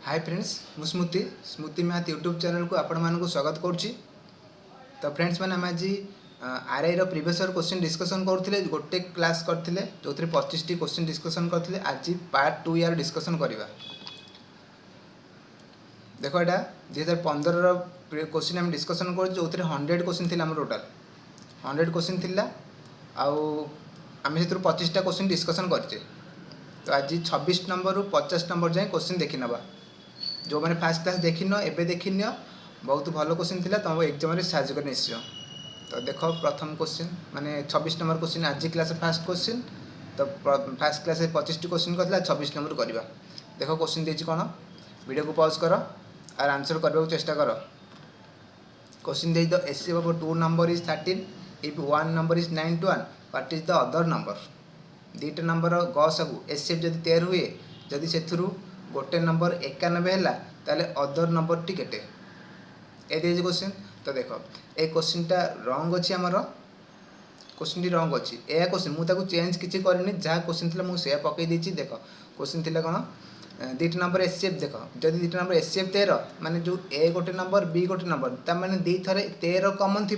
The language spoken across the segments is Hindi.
हाय फ्रेंड्स मु स्मृति स्मृति मैथ यूट्यूब चैनल को आपण मानक स्वागत करुच्ची। तो फ्रेंड्स मैंने आम आज आरआई रो प्रीवियस ईयर क्वेश्चन डिस्कसन करते गोटे क्लास करते जो 25 टी क्वेश्चन डिस्कसन करते आज पार्ट 2 यार डिस्कसन करवा। देखो यहाँ 2015 क्वेश्चन आम डिस्कसन कर जो 100 क्वेश्चन थी टोटाल 100 क्वेश्चन थी आम से 25टा क्वेश्चन डिस्कसन करचे। तो आज 26 नंबर रु 50 नंबर जाए क्वेश्चन देखी नवा। जो मैंने फास्ट क्लास देखिन एबे देखिन बहुत भल क्वेश्चन थिला तुम एग्जाम रे साहाय्य कर निश्चय। तो देखो प्रथम क्वेश्चन माने 26 नंबर क्वेश्चन आज क्लास फास्ट क्वेश्चन। तो फास्ट क्लास 25 टी क्वेश्चन करथिला 26 नंबर करवा। देखो क्वेश्चन देछि कोन वीडियो को पॉज करो और आंसर करबा चेष्टा करो। Question they the HCF of 2 number is 13 if 1 number is 9 to 1 what is the other number. दुईटा नंबर गसकू एचसीएफ जदि 13 हुए जदि सेथुरु गोटे नंबर 91 है ताले अदर नंबर टी केटे ए क्वेश्चन। तो देखो ए क्वेश्चनटा रंग अच्छी आमर क्वेश्चन टी रंग अच्छी ए क्वेश्चन मुझे चेंज किसी करनी जहाँ क्वेश्चन थी मुझे पकई देती। देखो क्वेश्चन थी कौन दुईटा नंबर एचसीएफ देख जब दुईटा नंबर एचसीएफ 13 माने जो ए गोटे नंबर बी गोटे नंबर ताने दी थे 13 कमन थी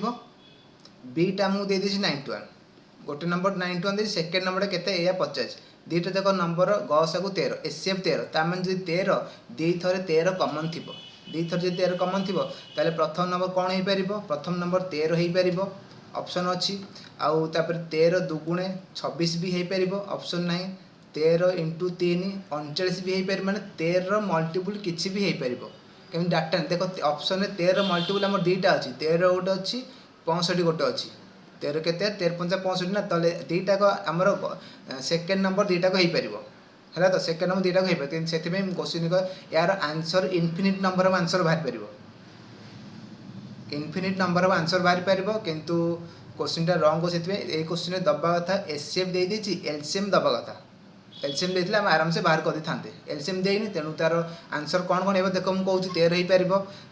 बीटा मुझे दे दी 9 to 1 गोटे number 9 to 1 they second number के 50 दुईटा जाक नंबर गसकू 13 एचसीएफ 13 ताने जो 13 दी थरे 13 कमन थी दी थर जो 13 कमन थी ताले प्रथम नंबर कौन हो पार प्रथम नंबर 13 हो पार ऑप्शन अच्छी आउ 13 दुगुणे 26 भी हो पार ऑप्शन ना 13 into 3 39 भी हो पार माने 13 मल्टीपल किसी भी हो पार कहीं डाटा देखो ऑप्शन 13 मल्टीपल आम दुईटा अच्छी 13 गोटे अच्छी 65 गोटे अच्छी 13 के 13 5 65 ना तले दुईटा आमर सेकेंड नंबर दुईटा हो पार है। तो सेकेंड नंबर दुईटा हो पार से क्वेश्चन यार answer infinite number of answer बाहर पार इनफिनिट नंबर ऑफ आंसर बाहर पार किंतु क्वेश्चनटा रंग से क्वेश्चन दबा कथा एचसीएफ दे देछि एलसीएम दबा कथा एलसीएम देथिले हम आराम से बाहर कर थांते एलसीएम देनी तेणु तार आंसर कौन कौन देखो मुझे कहूँ 13 हो पार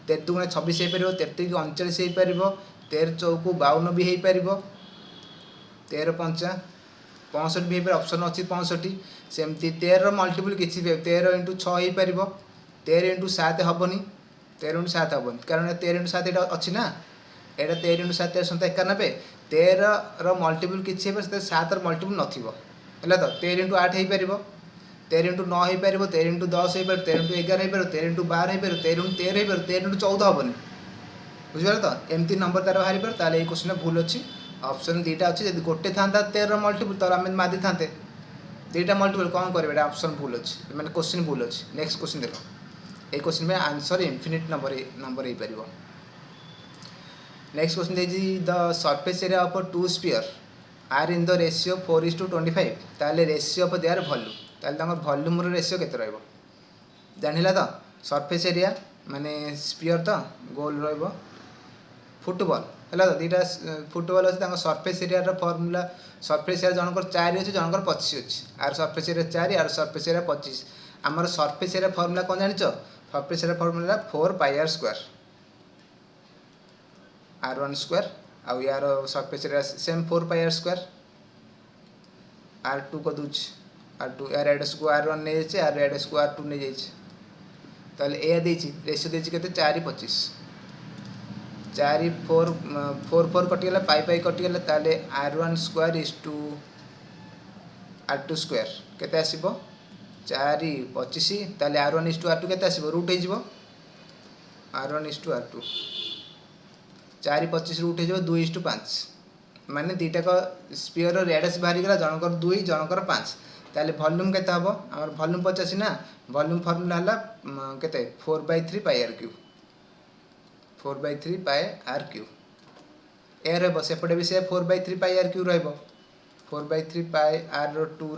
13 दुगुणे 26 हो पार 33 39 हो पार 13 चौकू 52 भी हो पार 13 5 65 भी हो ऑप्शन अच्छी 65 सेमती 13 मल्टीपल किसी 13 into 6 हो पार 13 into 7 हेनी 13 into 7 हेनी कारण 13 into 7 यहाँ अच्छी ना यहाँ 13 into 7 91 13 मल्टीपल किसी 7 मल्टीपल नथिबो है। तो 13 into 8 हो पार 13 into 9 हो पार 13 into 10 हो पार 13 into 11 हो पार 13 into 12 हो पार 13 into 13 हो पार 13 into 14 हेनी बुझे। तो एमती नंबर तार बाहर पार ताले क्वेश्चन भूल अच्छी ऑप्शन दुईटा अच्छी जब गोटे था 13 मल्टीपल तो आम मादी था दुईटा मल्टीपल कौन करें ऑप्शन भूल अच्छी मैंने क्वेश्चन भूल अच्छी। नेक्स्ट क्वेश्चन देख ये क्वेश्चन में आंसर इनफिनिट नंबर हो पार। नेक्स्ट क्वेश्चन देखिए the surface area of 2 sphere are in the ratio 4:25 ताले रेशियो ऑफ देयर वॉल्यूम ताले वॉल्यूम रेशियो केते रहइबो जानिला। तो सरफेस एरिया माने स्फीयर तो गोल रहइबो फुटबॉल है। तो दुईटा फुटबॉल अच्छे surface area formula surface area जनकर 4 अच्छी जनकर 25 अच्छी आर सरफेस एरिया 4 आर सरफेस एरिया 25 आमर सरफेस एरिया फर्मूला कौन जान surface area formula 4πr² r1² आउ यार surface area same 4πr² r2 को दूच r2 यार एड्रेस को r1 नहीं जाए आर एड्रेस को r2 नहीं जाए ताले ए देछि रेशियो देछि केते 4:25 4 4 4 4 कटिगला पाई कटिगला ताले r1² इज टू r2² केते आसीबो 4:25 ताले r1 इज टू r2 केते आसीबो रूट हे जिवो r1 is to r2 4:25 root हो 2:5 माने दुईटा का स्पीयर रेडियस बाहर गला जनकर 2 जनकर 5 ताले वॉल्यूम केते हबो हमर वॉल्यूम 85 ना वॉल्यूम फार्मूला हला केते 4/3πr³ 4/3πr³ ए रहबो सेपटे भी से 4/3πr³ रहबो 4/3πr2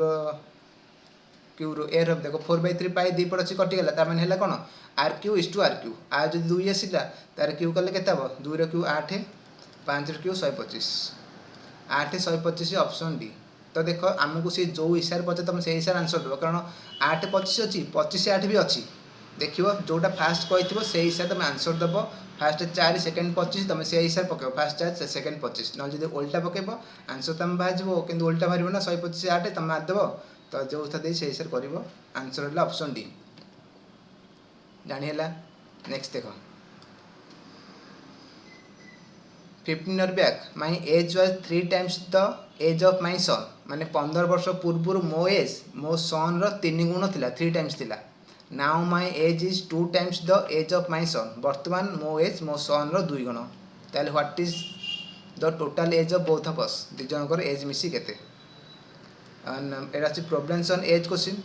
क्यू रो ए रह देखो 4/3π दी पड़ अच्छी कटिगला ता माने हला कोन r³ इज टू r³ आ जो 2 आसीला तार क्यू कले केते हबो 2 रो क्यू 8 5 रो क्यू 125 8 125 ऑप्शन डी। तो देखो आमको सी जो हिसाब पचे तुम से हिसाब आंसर देव कारण 8 25 अच्छी 25 8 भी अच्छी देखियो जोटा फास्ट कही से हिसाब तुम आंसर देव फास्ट 4 सेकेंड 25 तुम से हिसाब पकेब फास्ट 4 सेकेंड 25 ना जो उल्टा पकेब आंसर तुम बाहर कि उल्टा बाहर ना 125 8 तुम मारदेव तो जो दे से हिसाब कर आंसर है ऑप्शन डी। जानीला। नेक्स्ट देख 15 year back my age was 3 times the age of my son माने 15 वर्ष पूर्व मो एज मो सन रो 3 गुण थिला 3 टाइम्स थिला। Now my age is 2 times the age of my son वर्तमान मो एज मो सन रो 2 गुण। ताले what is the total age of both of us दी जनकर एज मिसी केते। एटा अछि प्रोब्लेम्स ऑन एज क्वेश्चन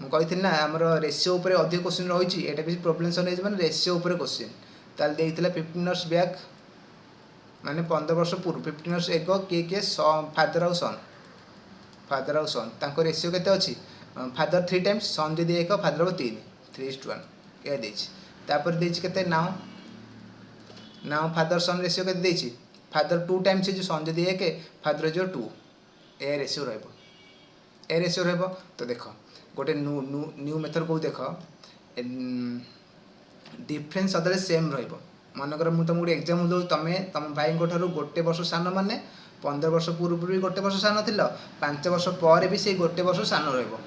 मु कहिथिन ना हमर रेशियो ऊपर अधिक क्वेश्चन रहिछि एटा भी प्रोब्लेम्स ऑन एज माने रेशियो ऊपर क्वेश्चन। ताले देइथिला 15 इयर्स बैक माने 15 वर्ष पूर्व 15 इयर्स एगो किए फादर आउ सन तांको रेशियो केते अछि फादर 3 टाइम्स सन जदी एक फादर 3 3:1 ए देछि। तापर देछि केते नाउ फादर सन रेशियो केते देछि फादर 2 टाइम्स जो सन जदी एक फादर जो 2 ए रेशियो रहबो। तो देखो गोटे न्यू मेथड को देखो डिफरेंस सदरे सेम रहबो। मनकर मु तुम गोटे एग्जाम्पल दो तुम भाई गोटे वर्ष सान माने 15 वर्ष पूर्व भी गोटे वर्ष सान थिल 5 वर्ष पर भी से गोटे वर्ष सान रहा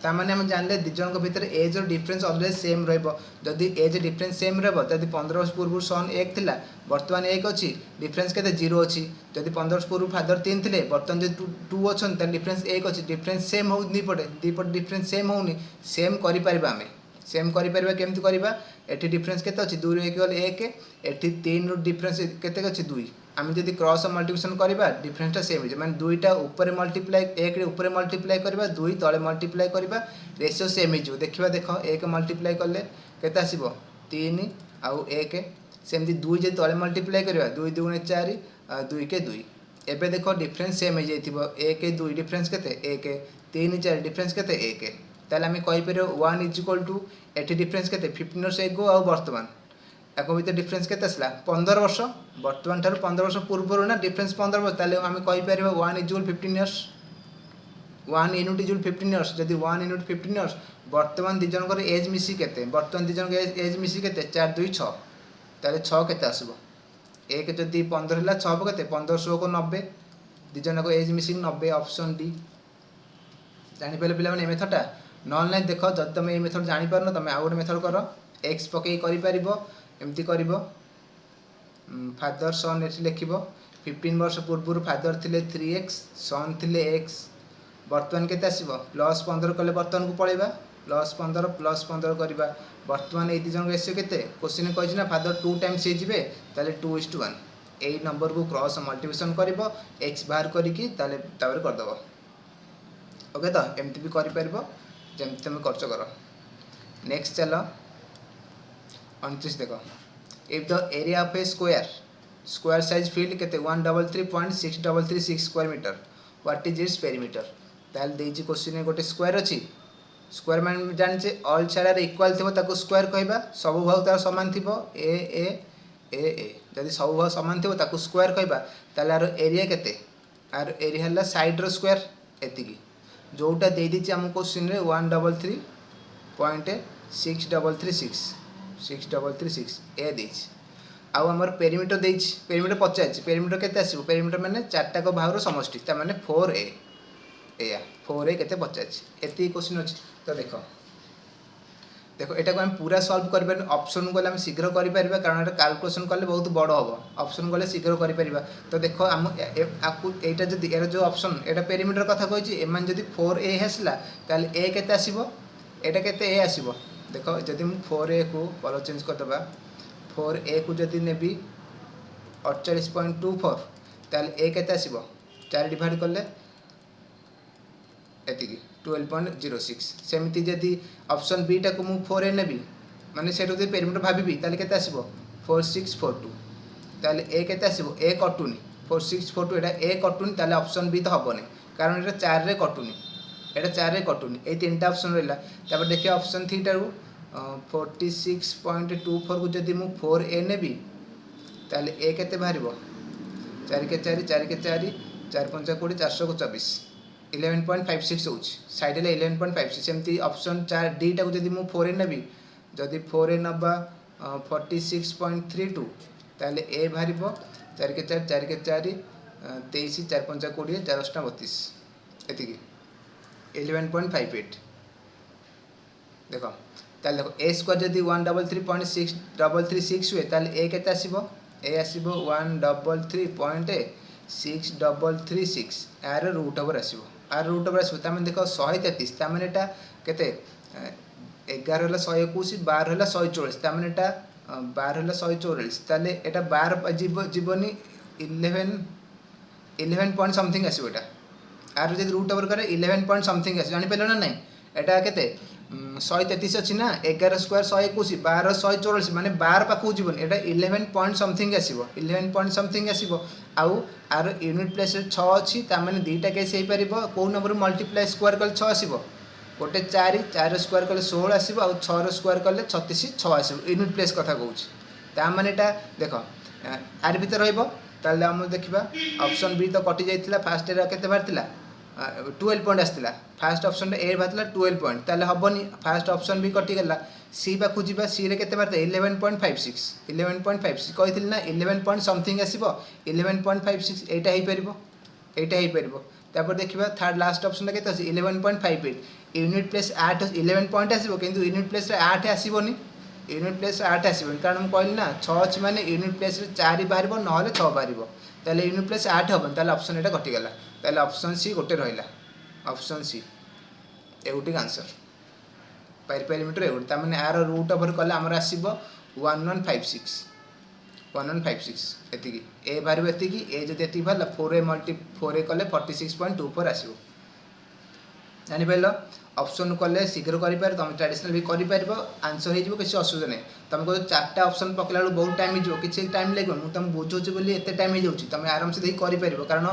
हम जानले दी जन भितर एज डिफरेंस अलवेज सेम रही एज डिफरेंस सेम रही 15 वर्ष पूर्व सन 1 थिला वर्तमान 1 अच्छी डिफरेंस के 0 अच्छी जदि 15 वर्ष पूर्व फादर 3 थे बर्तमान जो 2 अच्छा डिफरेंस 1 अच्छी डिफरेंस सेम हो दीपटे डिफरेंस सेम होनी सेम करें सेम करें केमती करवा एटी डिफरेंस केते अछि 2 1 गले 1 एटी 3 रो डिफरेंस केते अछि 2 आम जदि क्रॉस मल्टिप्लिकेशन करवा डिफरेंसटा सेम हो माने 2टा ऊपर मल्टीप्लाई 1 रे ऊपर मल्टीप्लाई करवा 2 तळे मल्टीप्लाई करवा रेशियो सेम हो देखिबा देख 1 मल्टीप्लाई करले केते आसीबो 3 आउ 1 सेमती 2 जे तळे मल्टीप्लाई करवा 2 2 4 2 के 2 एबे देखो डिफरेंस सेम हो जाइथिबो 1 2 डिफरेंस केते 1 3 4 डिफरेंस केते 1 ताले आम कहीपर 1 is equal to eighty difference के 15 इयर्स एगो आ वर्तमान या भर डिफरेंस के 15 वर्ष वर्तमान ठार 15 वर्ष पूर्व ना डिफरेंस 15 वर्ष ताले आम कहीपर 1 is equal 15 years 1 unit is equal 15 years जदि 1 यूनिट 15 इयर्स वर्तमान दी जनकर एज मिसी केते वर्तमान दी जनकर एज मिसी केते 4 2 6 ताले 6 केते आसबो 1 जदि 15 हला 6 केते 15 100 को 90 दी जनकर एज मिसी 90 ऑप्शन डी जानि पले पिला माने मेथडटा नॉन लाइन देख जब तुम ये मेथड जानी पार तुम आउ गोटे मेथड कर एक्स पकई करमती कर फादर सन ये लिख 15 वर्ष पूर्व फादर थे 3x सन थे x बर्तमान के प्लस 15 कले बर्तमान को पलैबा प्लस 15 करवा बर्तमान ये दिजन रेशियो के क्वेश्चन कही ना फादर 2 टाइम्स हो 2:1 यही नंबर को क्रॉस मल्टिप्लिकेशन कर एक्स बाहर करके करदेव ओके तो एमती भी कर जमती तुम कर नेक्स्ट चलो 29 देख if the area of a square size field के 133.6336 square meter what is its perimeter ताल देजी क्वेश्चन गोटे स्क्वायर अच्छी स्क्वायर मान जाने ऑल साइड इक्वाल थी ताको स्क्वायर कहबा सब भाग तार समान थी ए ए ए ए जदि सब भाग समान थी ताको स्क्वायर कहबा ताले आर एरिया केते आर एरिया हला साइड रो स्क्वायर एतिकी जोटा दे दी आम क्वेश्चन 133.6336 ए देछि आउ आमर पेरीमीटर देछि पेरीमीटर पचार पेरीमीटर केते आसीबो पेरीमीटर माने चारटा को भाग रो समष्टि ता माने 4a एया 4a केते पचार एति क्वेश्चन अछि तो देखो एटा को हम पूरा सॉल्व कर पर ऑप्शन को हम शीघ्र करि परबा कारण एटा कैलकुलेशन करले बहुत बड़ होबो ऑप्शन को शीघ्र करि परबा तो देखो हम आकु एटा जदी एरा जो ऑप्शन एटा पेरीमीटर कथा कहछि एमान जदी 4a हसला ताले a केते आसीबो एटा केते a आसीबो देखो जदी हम 4a को कलर चेंज कर दबा 4a को जदी नेबी 48.24 ताले a केते आसीबो 4 डिवाइड करले एतिकी 12.06 सेमती जदि ऑप्शन बी टा को मु 4a नेबी माने सेटो जे पेरीमीटर भाबी ताले केते आसीबो 4642 ताले a केते आसीबो a कटुनी 4642 एटा a कटुनी ताले ऑप्शन बी तो हबोनी कारण एटा 4 रे कटुनी एटा 4 रे कटुनी ए तीनटा ऑप्शन रहला तापर देखिए ऑप्शन 3 टारू 46.24 को जदि मु 4a नेबी ताले a केते बाहरिबो 4 के 4 4 के 4 4 5 20 424 11.56 हो साइड 11.56 सेमती ऑप्शन 4 डी टा को जदि मु 4a नेबी जदि 4a नबा 46.32 ताले ए बाहरिबो 4 के 4 4 के 4 23 4 5 20 4 32 एतिकी 11.58 देखो ताले देखो ए स्क्वायर जदि 133.6336 हुए ताले ए केते आसीबो ए आसीबो 133.6336 यार रूट ओवर आसीबो आर रूट ओवर आसीबो तामे देखो 133 तामे एटा केते 11 होला 121 12 होला 144 तामे एटा 12 होला 144 ताले एटा 12 जीवनी 11 पॉइंट समथिंग आसीबो एटा आर जदि रूट ओवर करे 11 पॉइंट समथिंग आसी जानि पेलो ना नहीं एटा केते 133 अछि ना 11 स्क्वायर 121 12 144 माने 12 पाखु जीवन एटा 11 पॉइंट समथिंग आसीबो 11 पॉइंट समथिंग आसीबो आउ आर यूनिट प्लेस 6 अछि ता माने दीटा केस हे परिबो को नंबर मल्टीप्लाई स्क्वायर कल 6 आसीबो गोटे 4 स्क्वायर कले 16 आसीबो आउ 6 स्क्वायर कले 36 6 आसीबो यूनिट प्लेस कथा कहूछ ता माने एटा देखो आर भीतर रहइबो ताले हम देखिबा ऑप्शन बी तो कटि जाइतिला फास्ट रे केते बारतिला 12 पॉइंट आसला फास्ट ऑप्शन रे ए बातला 12 पॉइंट ताले हबनी फास्ट ऑप्शन भी कटि गेला सी बा खुजिबा सी रे केते बारते 11.56 कहिथिल ना 11 पॉइंट समथिंग आसीबो 11.56 एटा हे परिबो तापर देखिबा थर्ड लास्ट ऑप्शन रे केते अछि 11.58 यूनिट प्लेस 8 11 पॉइंट आसीबो किंतु यूनिट प्लेस रे 8 आसीबोनी यूनिट प्लेस रे 8 आसीबोनी कारण हम कहली ना 6 अछि माने यूनिट प्लेस रे 4 बाहरिबो नहले 6 बाहरिबो ताले यूनिट प्लेस 8 हबन ताले ऑप्शन एटा कटि गेला ताले ऑप्शन सी गोटे रहिला ऑप्शन सी एउटिक आंसर पेरीमीटर एउट ता माने आर रूट ओवर कले हमर आसीबो 1156 एतिकी ए बाहरिबो एतिकी ए जदि एति भला 4a कले 46.24 आसीबो जानि पेलो ऑप्शन कले शीघ्र करि पार तुम ट्रेडिशनल भी करि पारबो आंसर हे जिवो किछ असुविधा नै तुम को चारटा ऑप्शन पकला बहुत टाइम हिजो किछ टाइम लागो मु तुम बुझोछ बोली एते टाइम हे जाउची तुम आराम से देखि करि पारबो कारण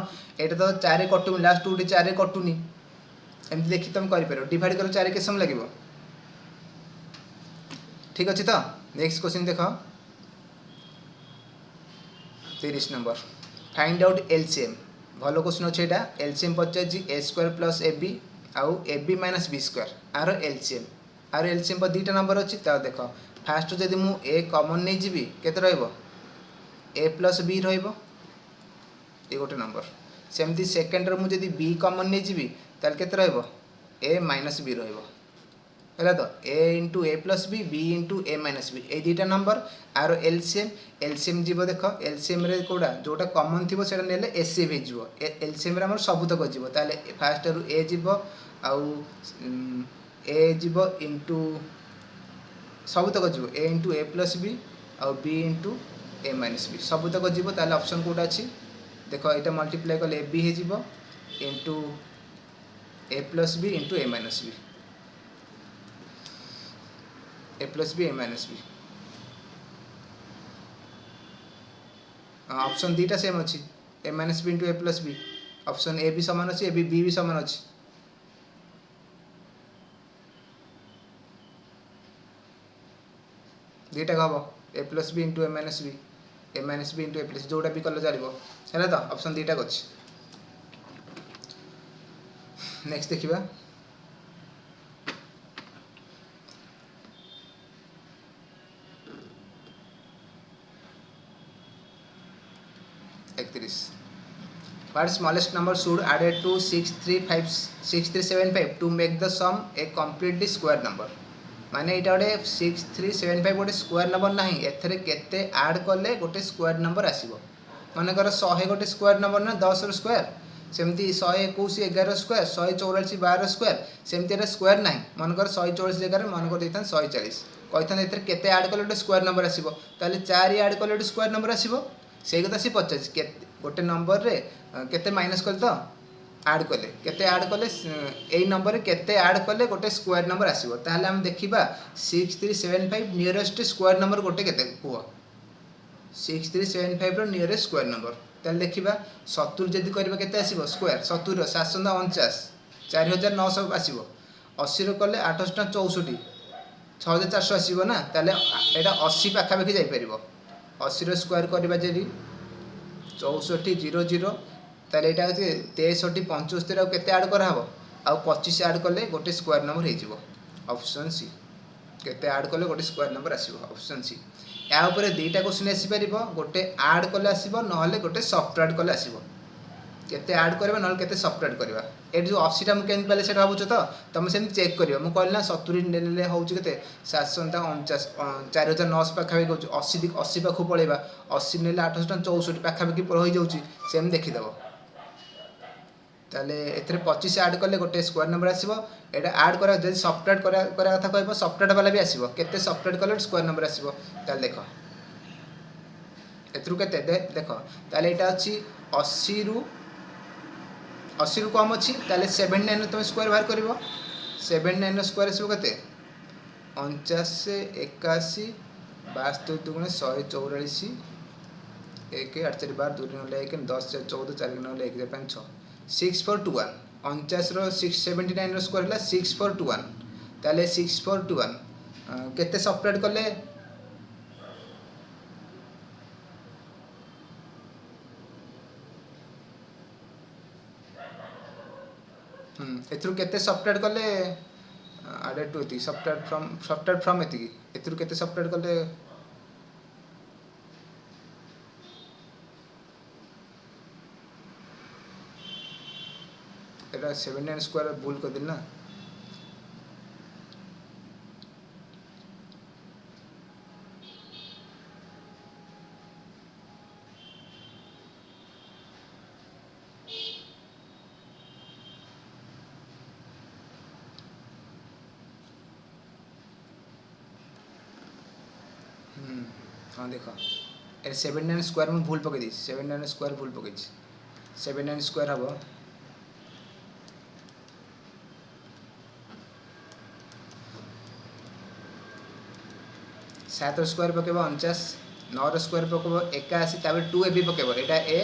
एटा तो 4 कटु लास्ट 2 4 कटुनी एमति देखि तुम करि पारो डिवाइड करो 4 के सम लागिवो ठीक अछि तो नेक्स्ट क्वेश्चन देखो 30 नंबर फाइंड आउट एलसीएम भलो क्वेश्चन अछि एटा एलसीएम पच्चा जी a स्क्वायर प्लस ab आउ ab माइनस b स्क्वायर आर एलसीएम पर दुटा नंबर अछि ता देखो फास्ट जदि मु a कॉमन नै जीबी केते रहइबो a प्लस b रहइबो ए गोटे नंबर सेमती सेकंड रे मु जदि b कॉमन नै जीबी ताल केते रहइबो a माइनस b रहइबो हैला तो a * a + b b * a - b ए दुटा नंबर आर एलसीएम जीवो देखो एलसीएम रे कोडा जोटा कॉमन थिबो सेटा नेले एससीएम हे जीवो एलसीएम रे हमर सबुत को जीवो ताले फास्ट रू a जीवो आउ a जीवो इनटू सबुत को जीवो a * a + b आउ b * a - b सबुत को जीवो ताले ऑप्शन कोडा अछि देखो एटा मल्टीप्लाई करले b हे जीवो into a + b * a - b a + b a - b option दीटा सेम अछि a - b * a + b option A भी समान अछि ए बी भी समान अछि दीटा कहबो a + b * a - b a - b * a + जोटा भी कल चलिबो हैला तो ऑप्शन दीटा अछि नेक्स्ट देखिबा 31 what smallest number should added to 6375 to make the sum a completely square number माने एटा गोटे 6375 गोटे स्क्वायर नंबर नाही एथरे केते ऐड करले गोटे स्क्वायर नंबर आसीबो माने कर 100 गोटे स्क्वायर नंबर ना 10 रो स्क्वायर सेमती 121 11 स्क्वायर 144 12 स्क्वायर सेमती एटा स्क्वायर नाही मन कर 144 जगह रे मन कर देथन 140 कहिथन एथरे केते ऐड करले गोटे स्क्वायर नंबर आसीबो ताले 4 ऐड करले गोटे स्क्वायर नंबर आसीबो सेई कथा सी 50 गोटे नंबर रे केते माइनस कर तो ऐड कले केते ऐड कले एई नंबर रे केते ऐड कले गोटे स्क्वायर नंबर आसीबो ताले हम देखिबा 6375 नियरेस्ट स्क्वायर नंबर गोटे केते कुह 6375 रो नियरेस्ट स्क्वायर नंबर ताले देखिबा 70 जदी करबा केते आसीबो स्क्वायर 70 रो 749 4900 आसीबो 80 रो कले 864 6400 आसीबो ना ताले एटा 80 पाखा पाखी जाई परिबो 80 रो स्क्वायर करबा जदी 6400 ताले एटा 63 75 आ केते ऐड करा हबो आ 25 ऐड करले गोटे स्क्वायर नंबर हे जिवो ऑप्शन सी केते ऐड करले गोटे स्क्वायर नंबर आसीबो ऑप्शन सी या ऊपर दुईटा क्वेश्चन आसी परिबो गोटे ऐड करले आसीबो नहले गोटे सब्ट्रैक्ट करले आसीबो केते ऐड करबा नल केते सब्ट्रैक्ट करबा ए जो 80 टा हम केन पाले सेटा भाबुछ तो तुम सेम चेक करियो मु कहली ना 70 नेले होउछ केते 749 4900 पाखा भी कहूछ 80 80 पाखु पळेबा 80 नेले 864 पाखा भी होई जाउची सेम देखि दबो ताले एथरे 25 ऐड करले गोटे स्क्वायर नंबर आसीबो एटा ऐड करा जदि सब्ट्रैक्ट करा कथा कहबो सब्ट्रैक्ट वाला भी आसीबो केते सब्ट्रैक्ट कले स्क्वायर नंबर आसीबो ताले देखो एथरु केते देखो ताले एटा अछि 80 रु कम अच्छी ताले 79 तुम स्क्वायर बाहर कर 79 स्क्वायर आसो के 49 81 72 दुगुणे 144 1 8 4 12 2 9 1 10 14 4 9 1 5 6 6421 49 रो 679 रो स्क्वायर है 6421 ताले 6421 केते सब्ट्रैक्ट कले एथरु केते सब्ट्रैक्ट कले एडेड टू एति सब्ट्रैक्ट फ्रॉम एति एथरु केते सब्ट्रैक्ट कले एटा 79 स्क्वायर भूल कर दिन ना हाँ देखो 79 स्क्वायर में भूल पकई 79 स्क्वायर भूल पकई 79 स्क्वायर हम 7 स्क्वायर पकेब 49 9 स्क्वायर पकेब 81 तापर 2 A B पकेब Etah A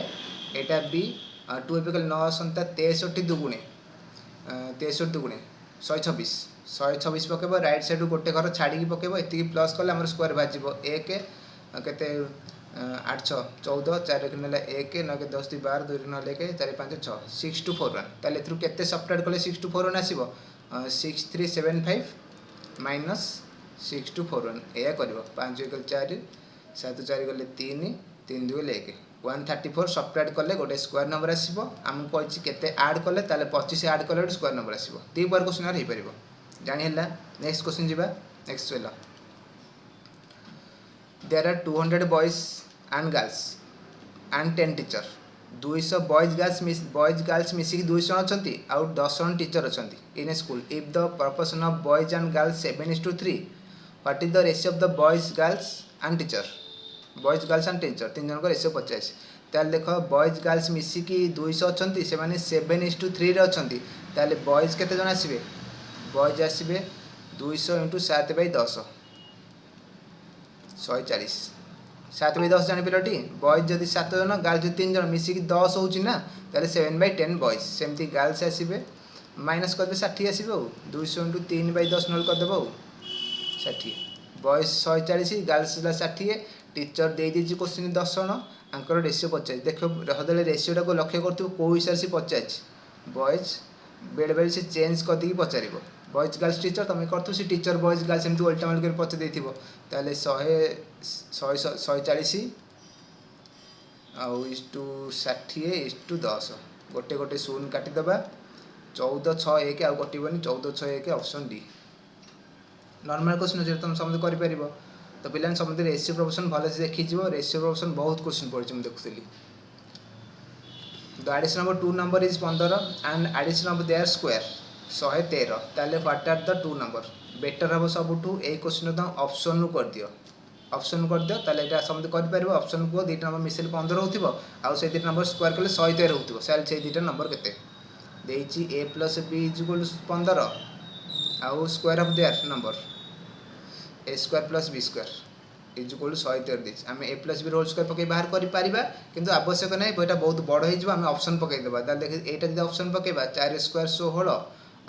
Etah B 2 A B कल 9 सन्ता 63 दुगुणे 63 दुगुणे 126 पकेब राइट साइड गोटे घर छाड़ी पकेब एति प्लस कले हमर स्क्वायर भाजिबो 1 केते 8 6 14 4 के नेला 1 9 के 10 12 2 9 1 4 5 6 6241 ताले थ्रू केते सब्ट्रैक्ट कले 6241 आसीबो 6375 माइनस 6241 एया करबो 5 = 4 7 4 गले 3 3 2 1 134 सब्ट्रैक्ट कले गोटे स्क्वायर नंबर आसीबो हम कहछि केते ऐड कले ताले 25 ऐड कले स्क्वायर नंबर आसीबो ती बार क्वेश्चन आर हे परिबो जानि हला नेक्स्ट क्वेश्चन जिबा नेक्स्ट चलो there are 200 boys and girls and 10 teacher 200 boys girls मिसिक 200 अछंती आउ 10 जन टीचर अछंती in a school if the proportion of boys and girls 7:3 what is the ratio of the boys girls and teacher boys girls and teacher तीन जन को रेशियो 50 ताल देखो boys girls मिसिक 200 अछंती से माने 7:3 रे अछंती ताले boys केते जन आसीबे boys आसीबे 200 * 7/10 140 7/10 जान पिलटी बॉयज जदि 7 जन गर्ल्स जदि 3 जन मिसिक 10 होची ना ताले 7/10 बॉयज सेमती गर्ल्स आसीबे माइनस कर दे 60 आसीबे 200 * 3/10 नल कर देबो 60 बॉयज 140 गर्ल्स 60 टीचर दे दीजी क्वेश्चन 10 जन आंकर रेशियो 50 देखो रहदले रेशियोटा को लक्ष्य करतु को हिसाब से 50 बॉयज बेड बेड से चेंज कर दी पचारिबो बॉयज गर्ल्स टीचर तुम करतु से टीचर बॉयज गर्ल्स एमती उल्टा माल कर पचा देथिबो ताले 140 आउ इस टू 60 इस टू 10 गोटे गोटे शून्य काटी दबा 14 6 1 आउ कटिबनी 14 6 1 ऑप्शन डी नॉर्मल क्वेश्चन जे तुम समझ करि परिबो तो पिलान समझ रेशियो प्रोपोर्शन भले से देखि जिवो रेशियो प्रोपोर्शन बहुत क्वेश्चन पड़छ हम देखुतली the addition number 2 number is 15 and addition of their square 113 ताले what are the 2 number better हम सबुठू ए क्वेश्चन तो ऑप्शन नु कर दियो ताले एटा समझ कर परिबो ऑप्शन को दीटा नंबर मिसेल 15 होतिबो आ से दीटा नंबर स्क्वायर कले 113 होतिबो सेल से दीटा नंबर केते देछि a + b = 15 आ square of their number a square + b square = 113 this हम a + b होल स्क्वायर पके बाहर करि परिबा किंतु आवश्यक नै बेटा बहुत बड़ होई जिवो हम ऑप्शन पके देबा दा देख एटा जदी ऑप्शन पकेबा 4 स्क्वायर 16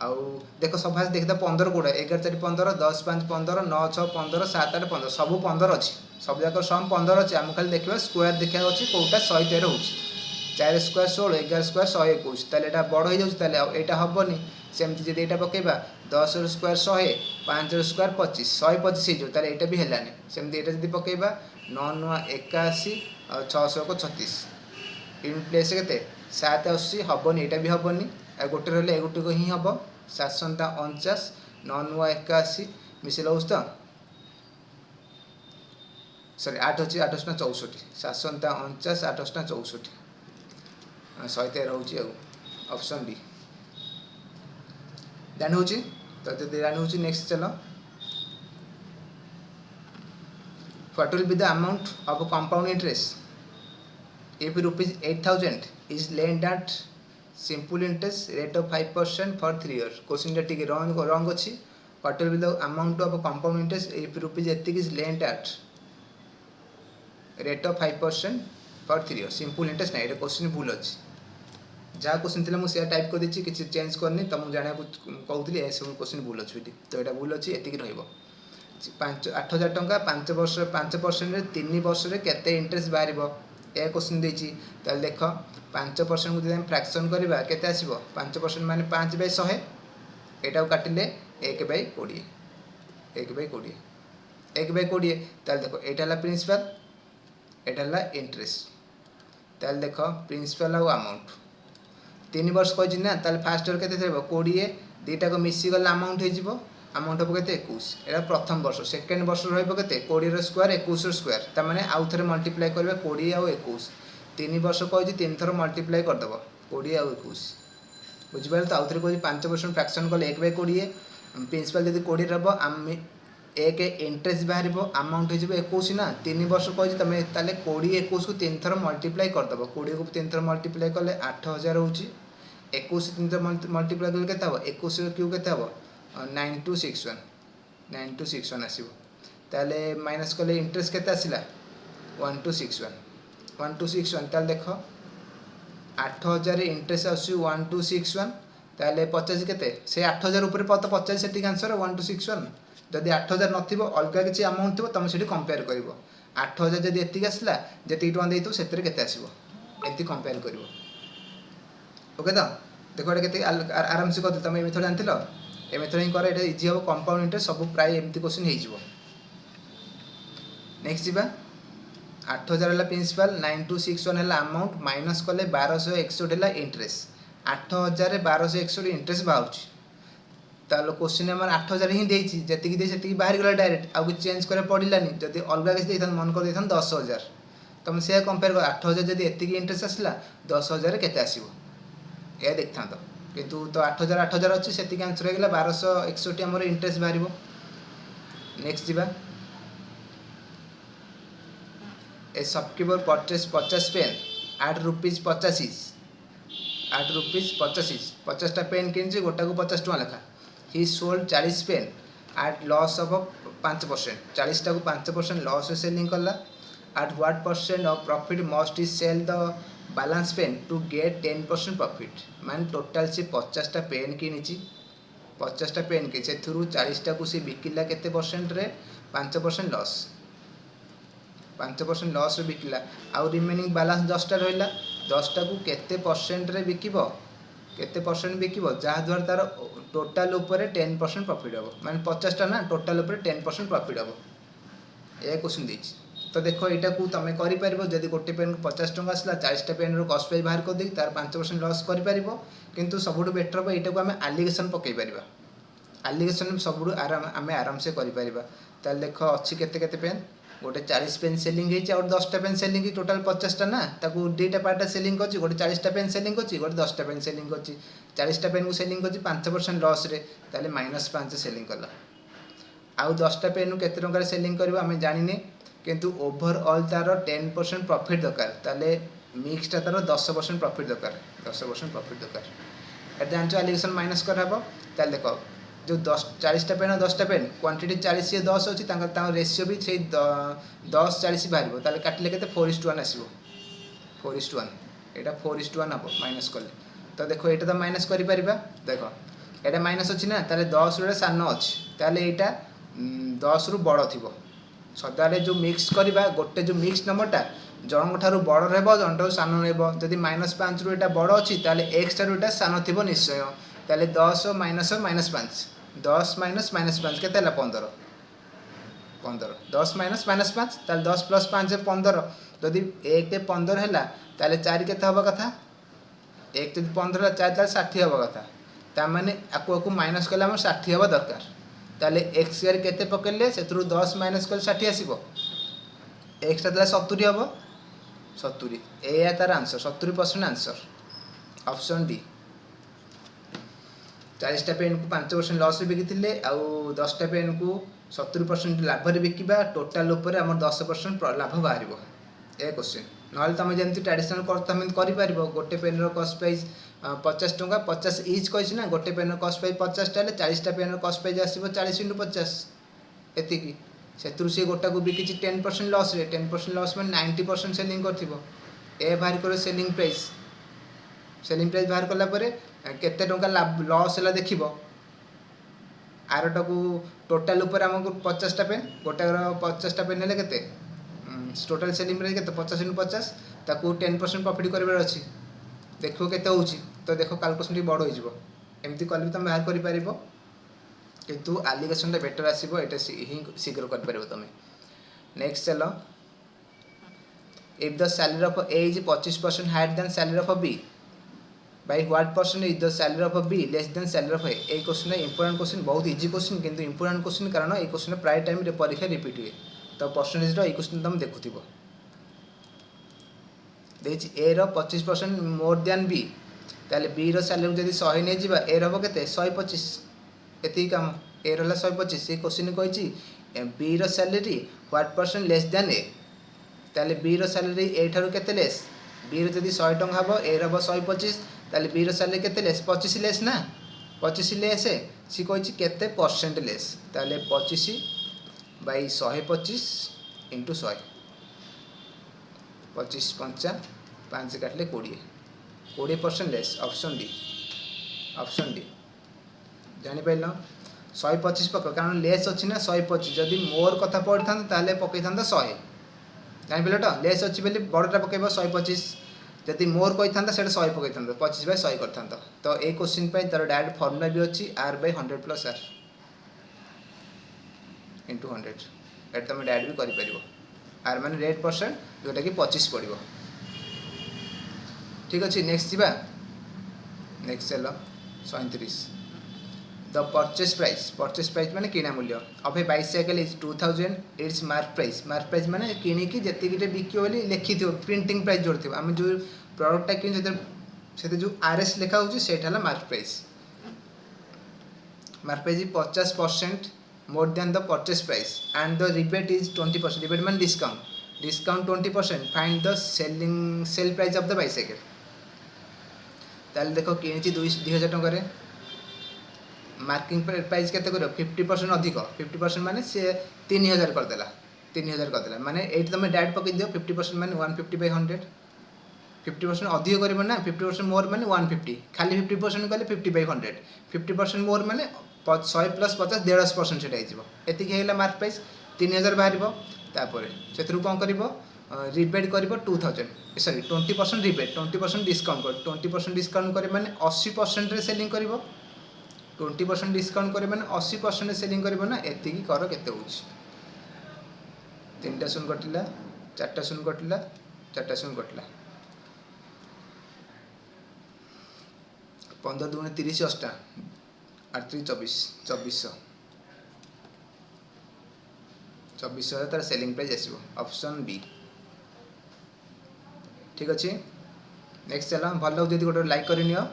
आउ देखो सब भाज देखदा 15 कोडा 11 4 15 10 5 15 9 6 15 7 8 15 सब 15 अछि सब जाकर सम 15 अछि हम खाली देखबा स्क्वायर देखा अछि कोटा 113 होछि 4 स्क्वायर 16 11 स्क्वायर 121 ताले एटा बड़ होई जाउछि ताले एटा हबनी सेमति जदी एटा पकेबा 10 रो स्क्वायर 100 5 रो स्क्वायर 25 125 हे जो ताले एटा भी हेलानी सेमति एटा जदी पकेबा 9 9 81 और 600 को 36 इन प्लेस केते सात आसी हेनी यहाँ भी हेनी गोटे रही ए गोटे ही हम 7 49 9 9 81 मिसे लौस तो सरी 8 अच्छी 8 64 7 49 8 64 113 रोचे ऑप्शन बी जानी हो तो जब जानी हो नेक्स्ट चलो what will be the amount of compound interest if rupees 8000 is lend at simple interest rate of 5% for 3 years question टी रंग अच्छी what will be the amount of compound interest if rupees एतिक is lend at rate of 5% for 3 years simple interest ना ये क्वेश्चन भूल अच्छी जहाँ क्वेश्चन थी मुझे टाइप कर देती किसी चेंज करनी तुमको जाना कहूली ए सब क्वेश्चन भूल अच्छी तो यहाँ भूल अच्छी एतिक रही 8,000 टंका 5% 3 वर्ष केते इंटरेस्ट बाहर यह क्वेश्चन देती देख 5% को जब फ्रैक्शन करवा केते आसो 5% मान 5/100 यहाँ काटिले 1/20 1/20 1/20 देखो यहाँ प्रिंसिपल यहाँ इंटरेस्ट देख प्रिंसिपल आउ अमाउंट 3 वर्ष कही ना फास्ट इयर के 20 दुटा को मिसीगले अमाउंट हो अमाउंट हम के 21 यहाँ प्रथम वर्ष सेकेंड वर्ष रही 20 स्क्वायर 21 स्क्वायर तमाने आउ थे मल्टीप्लाई करेंगे 20 आउ 21 3 वर्ष कही 3 थर मल्टीप्लाई करदेव 20 आउ 21 बुझिपारे तो आउ थे कही 5% फ्रैक्शन कले 1/20 प्रिंसिपल जब 20 रहा आम एक इंटरेस्ट बाहर अमाउंट हो 21 ना 3 वर्ष कही तुम 20 21 को 3 थर मल्टीप्लाई करदेव 20 को 3 थर मल्टीप्लाई कले 8000 हो 21 3 थर मल्टीप्लाई कले के 21 क्यू के 9261 9261 आसो ताले माइनस कले इंटरेस्ट केते आसिला 1261 ताले देख 8000 इंटरेस्ट आसु 1261 ताले 50 केते से 8000 ऊपर पत 50 से ठीक आंसर 1261 जदि 8000 नथिबो अलगा किछि अमाउंट थिबो तुम सेठी कंपेयर करिवो 8000 जदि एतिक आसला जति टका देइतो सेतरे केते आसीबो एति कंपेयर करिवो ओके तो देखो एटा केते आराम से कर तुम ए मेथड जानथिलो ए मेथड ही कर एटा इजी हो कंपाउंड इंटरेस्ट सब प्राय एमती क्वेश्चन हे जिवो नेक्स्ट जीवा 8000 है प्रिंसिपल 9261 है अमाउंट माइनस कले 1261 है इंटरेस्ट 8000 1261 इंटरेस्ट बाहर तालो क्वेश्चन आम 8000 ही देती जी बाहर गला डायरेक्ट आउ कुछ चेंज कर पड़ानी जब अलग किसी मन कर 10,000 तुम से कंपेयर कर 8000 जब एति इंटरेस्ट आसला 10,000 केते आसीबो ए देखता किंतु तो 8000 8000 अच्छी से आंसर हो 1261 आम इंटरेस्ट बाहर नेक्स्ट जीवा a shopkeeper purchase 50 pen at rupees 85 8 rupees 85 50टा पेन किनी गोटा को 50 टका लेखा he sold 40 pen at loss of 5% 40टा को 5% लॉस सेलिंग कला at what percent of profit must is sell the balance pen to get 10% profit मान टोटल से 50टा पेन किनी 50टा पेन के 40टा को सी बिकिला केते परसेंट रे 5% लॉस 5% लॉस बिकिला आउ रिमेनिंग बैलेंस 10टा रहिला 10टा को केते परसेंट रे बिकिबो केते परसेंट बिकिबो जहाँ द्वारा तार टोटाल ऊपर 10% प्रॉफिट हम माने 50टा ना टोटाल ऊपर 10% प्रॉफिट हम ए क्वेश्चन देछि तो देखो एटा को तुम करि परबो जदी गोटे पेन को 50 टका आसला 40टा पेन रो कॉस्ट प्राइस बाहर कर दे तार 5% लॉस करि परबो किंतु सबुठु बेटर हो एटा को हम एलिगेशन पकई परबा एलिगेशन सबुठु आराम से करि परबा ताल देखो अछि केते केते पेन गोटे 40 पेन सेलिंग होती और 10टा पेन सेलिंग टोटाल 50टा ना ताकू दुईटा पार्टा सेलिंग कर गोटे 40टा पेन सेलिंग कर गोटे 10टा पेन सेलिंग कर 40टा पेन को सेलिंग कर 5% लॉस रे ताले -5 सेलिंग कला आउ 10टा पेन केते टंका सेलिंग करबो हमें जानिने किंतु ओवरऑल तार 10% प्रॉफिट दरकार ताले मिक्सटा तार 10% प्रॉफिट दरकार 10% प्रॉफिट दरकार एटा जानचो एलिगेशन माइनस करहबो ताले देखो जो 40टा पेन 10टा पेन क्वांटिटी 40 से 10 अच्छी रेशियो भी से 10 40 बाहर ताले काटिले के 4:1 आसो 4:1 यहाँ 4:1 हम माइनस कले तो देखो यहाँ तो माइनस कर देखो यहाँ माइनस अच्छी ना ताले 10 रू सान अच्छी ताले यहाँ 10 रू बड़ थी सदाले जो मिक्स करवा गोटे जो मिक्स नंबरटा जन ठार बड़ रन ठार सान रही -5 रू यहाँ बड़ अच्छी एक्स ठार यहाँ सान थी निश्चय ताले 10 -5 10 -5 के 15 15 10 -5 ताले 10 + 5 15 जदि 1 15 है ताले 4 के हवा कथा एक जब 15 4 60 हवा कथा ताने आपको माइनस कले 60 हवा दरकार ताले एक्स स्क्वायर केते पकेले से 10 माइनस कले 60 आसीबो एक्स ता 70 हबो 70 ए तार आंसर 70% आंसर ऑप्शन डी 40टा पेन को 5% लॉस रे बिकिथिले आउ 10टा पेन को 70% लाभ रे बिकिबा टोटल ऊपर हमर 10% लाभ बाहरिबो ए क्वेश्चन नहले तुम जमी ट्रेडिशनल तुम कर गोटे पेन कस्ट प्राइस 50 टंका 50 इच कही ना गोटे पेन कस्ट प्राइस 50 टा 40टा पेन कस्ट प्राइस आसो 40 × 50 एतिकी से सी गोटा को बिकी 10% लॉस रे 10% लॉस में 90% सेलिंग कर ए बाहर कर सेलिंग प्राइस बाहर कला केते टंका लॉस है देख आरटा को टोटाल ऊपर आमको 50टा पेन गोटार 50टा पेन है केते टोटाल सेलिंग प्राइस केते 50 × 50 ताकू 10% प्रॉफिट कर अच्छी देखो केते होउची तो देखो कैलकुलेशन बड़ हो एमती कल तुम बाहर कर पार किंतु एलिगेशन बेटर आसो ये शीघ्र कर तुम नेक्स्ट चलो if the salary of A is 25% higher than salary of B by what percent is the salary of B less than salary of A A question important question बहुत इजी क्वेश्चन किंतु इंपोर्टेंट क्वेश्चन कारण ये क्वेश्चन प्राय टाइम रे परीक्षा रिपीट हुए तो परसेंटेज रो क्वेश्चन तुम देखुथिबो देछि ए रो 25% मोर देन बी ताले बी रो सैलरी जदी 100 नै जिबा ए रो केते 125 एति काम ए रो 125 ये क्वेश्चन कहिछि बी रो salary what percent less than A ताले बी रो सैलरी ए ठारो केते लेस बी रो जदी 100 टंका हबो ए रो 125 ताले बी रो सैलरी केते लेस 25 लेस ना 25 लेस सी कहि केते परसेंट लेस ताले 25 बाई 125 इंटू 100 25 5 5 काटले 20% लेस ऑप्शन डी जानि पाइलो 125 पक कारण लेस अछि ना 125 जदी मोर कथा पढ़ी था ताले पकई था 100 जानि पाइलो तो लेस अछि बेली बड़टा पकेबो 125 जदि मोर कही था 100 पकई था 25/100 कर तो ये क्वेश्चन तार डायरेक्ट फर्मुला भी अच्छी r/100 + r इंटू 100 ये तुम डायरेक्ट भी कर आर माने रेट परसेंट जोटा कि 25 पड़ो ठीक अच्छे नेक्स्ट जीवा नेक्स्ट चलो 37 द परचेज प्राइस माने किना मूल्य of A bicycle is 2000 it's mark price माने किनिकी जतिकिटे बिकियो बोली लिखि थियो प्रिंटिंग प्राइस जोड़ थियो हम जो प्रोडक्ट किन से जो आरएस लिखा होची सेटा हला mark price is 50% more than the purchase price and the rebate is 20% rebate माने discount 20% find the sell price of the bicycle ताल देखो किनिची 2000 टंका रे मार्किंग प्राइस केते करो 50% अधिक 50% माने से 3000 कर देला माने एट तुम डायरेक्ट पकई दियो 50% माने 150/100 50% अधिक करबो ना 50% मोर माने 150 खाली 50% कले 50/100 50% मोर माने 100 + 50 150% सेटा हिजबो एतिक हेला मार्क प्राइस 3000 बाहरिबो तापर सेतरु कोन करबो रिबेट करबो 2000 सॉरी 20% रिबेट 20% डिस्काउंट कर 20% डिस्काउंट करे माने 80% रे सेलिंग करबो 20% डिस्काउंट करे माने 80% सेलिंग करबो ना एतिकी कर केते होउछ 3टा शून्य कटिला 4टा शून्य कटिला 4टा शून्य कटिला 15 दूने 30 8 8 24 2400 तार सेलिंग प्राइस आसीबो ऑप्शन बी ठीक अच्छे नेक्स्ट चलो भल जदि गोटे लाइक कर नियो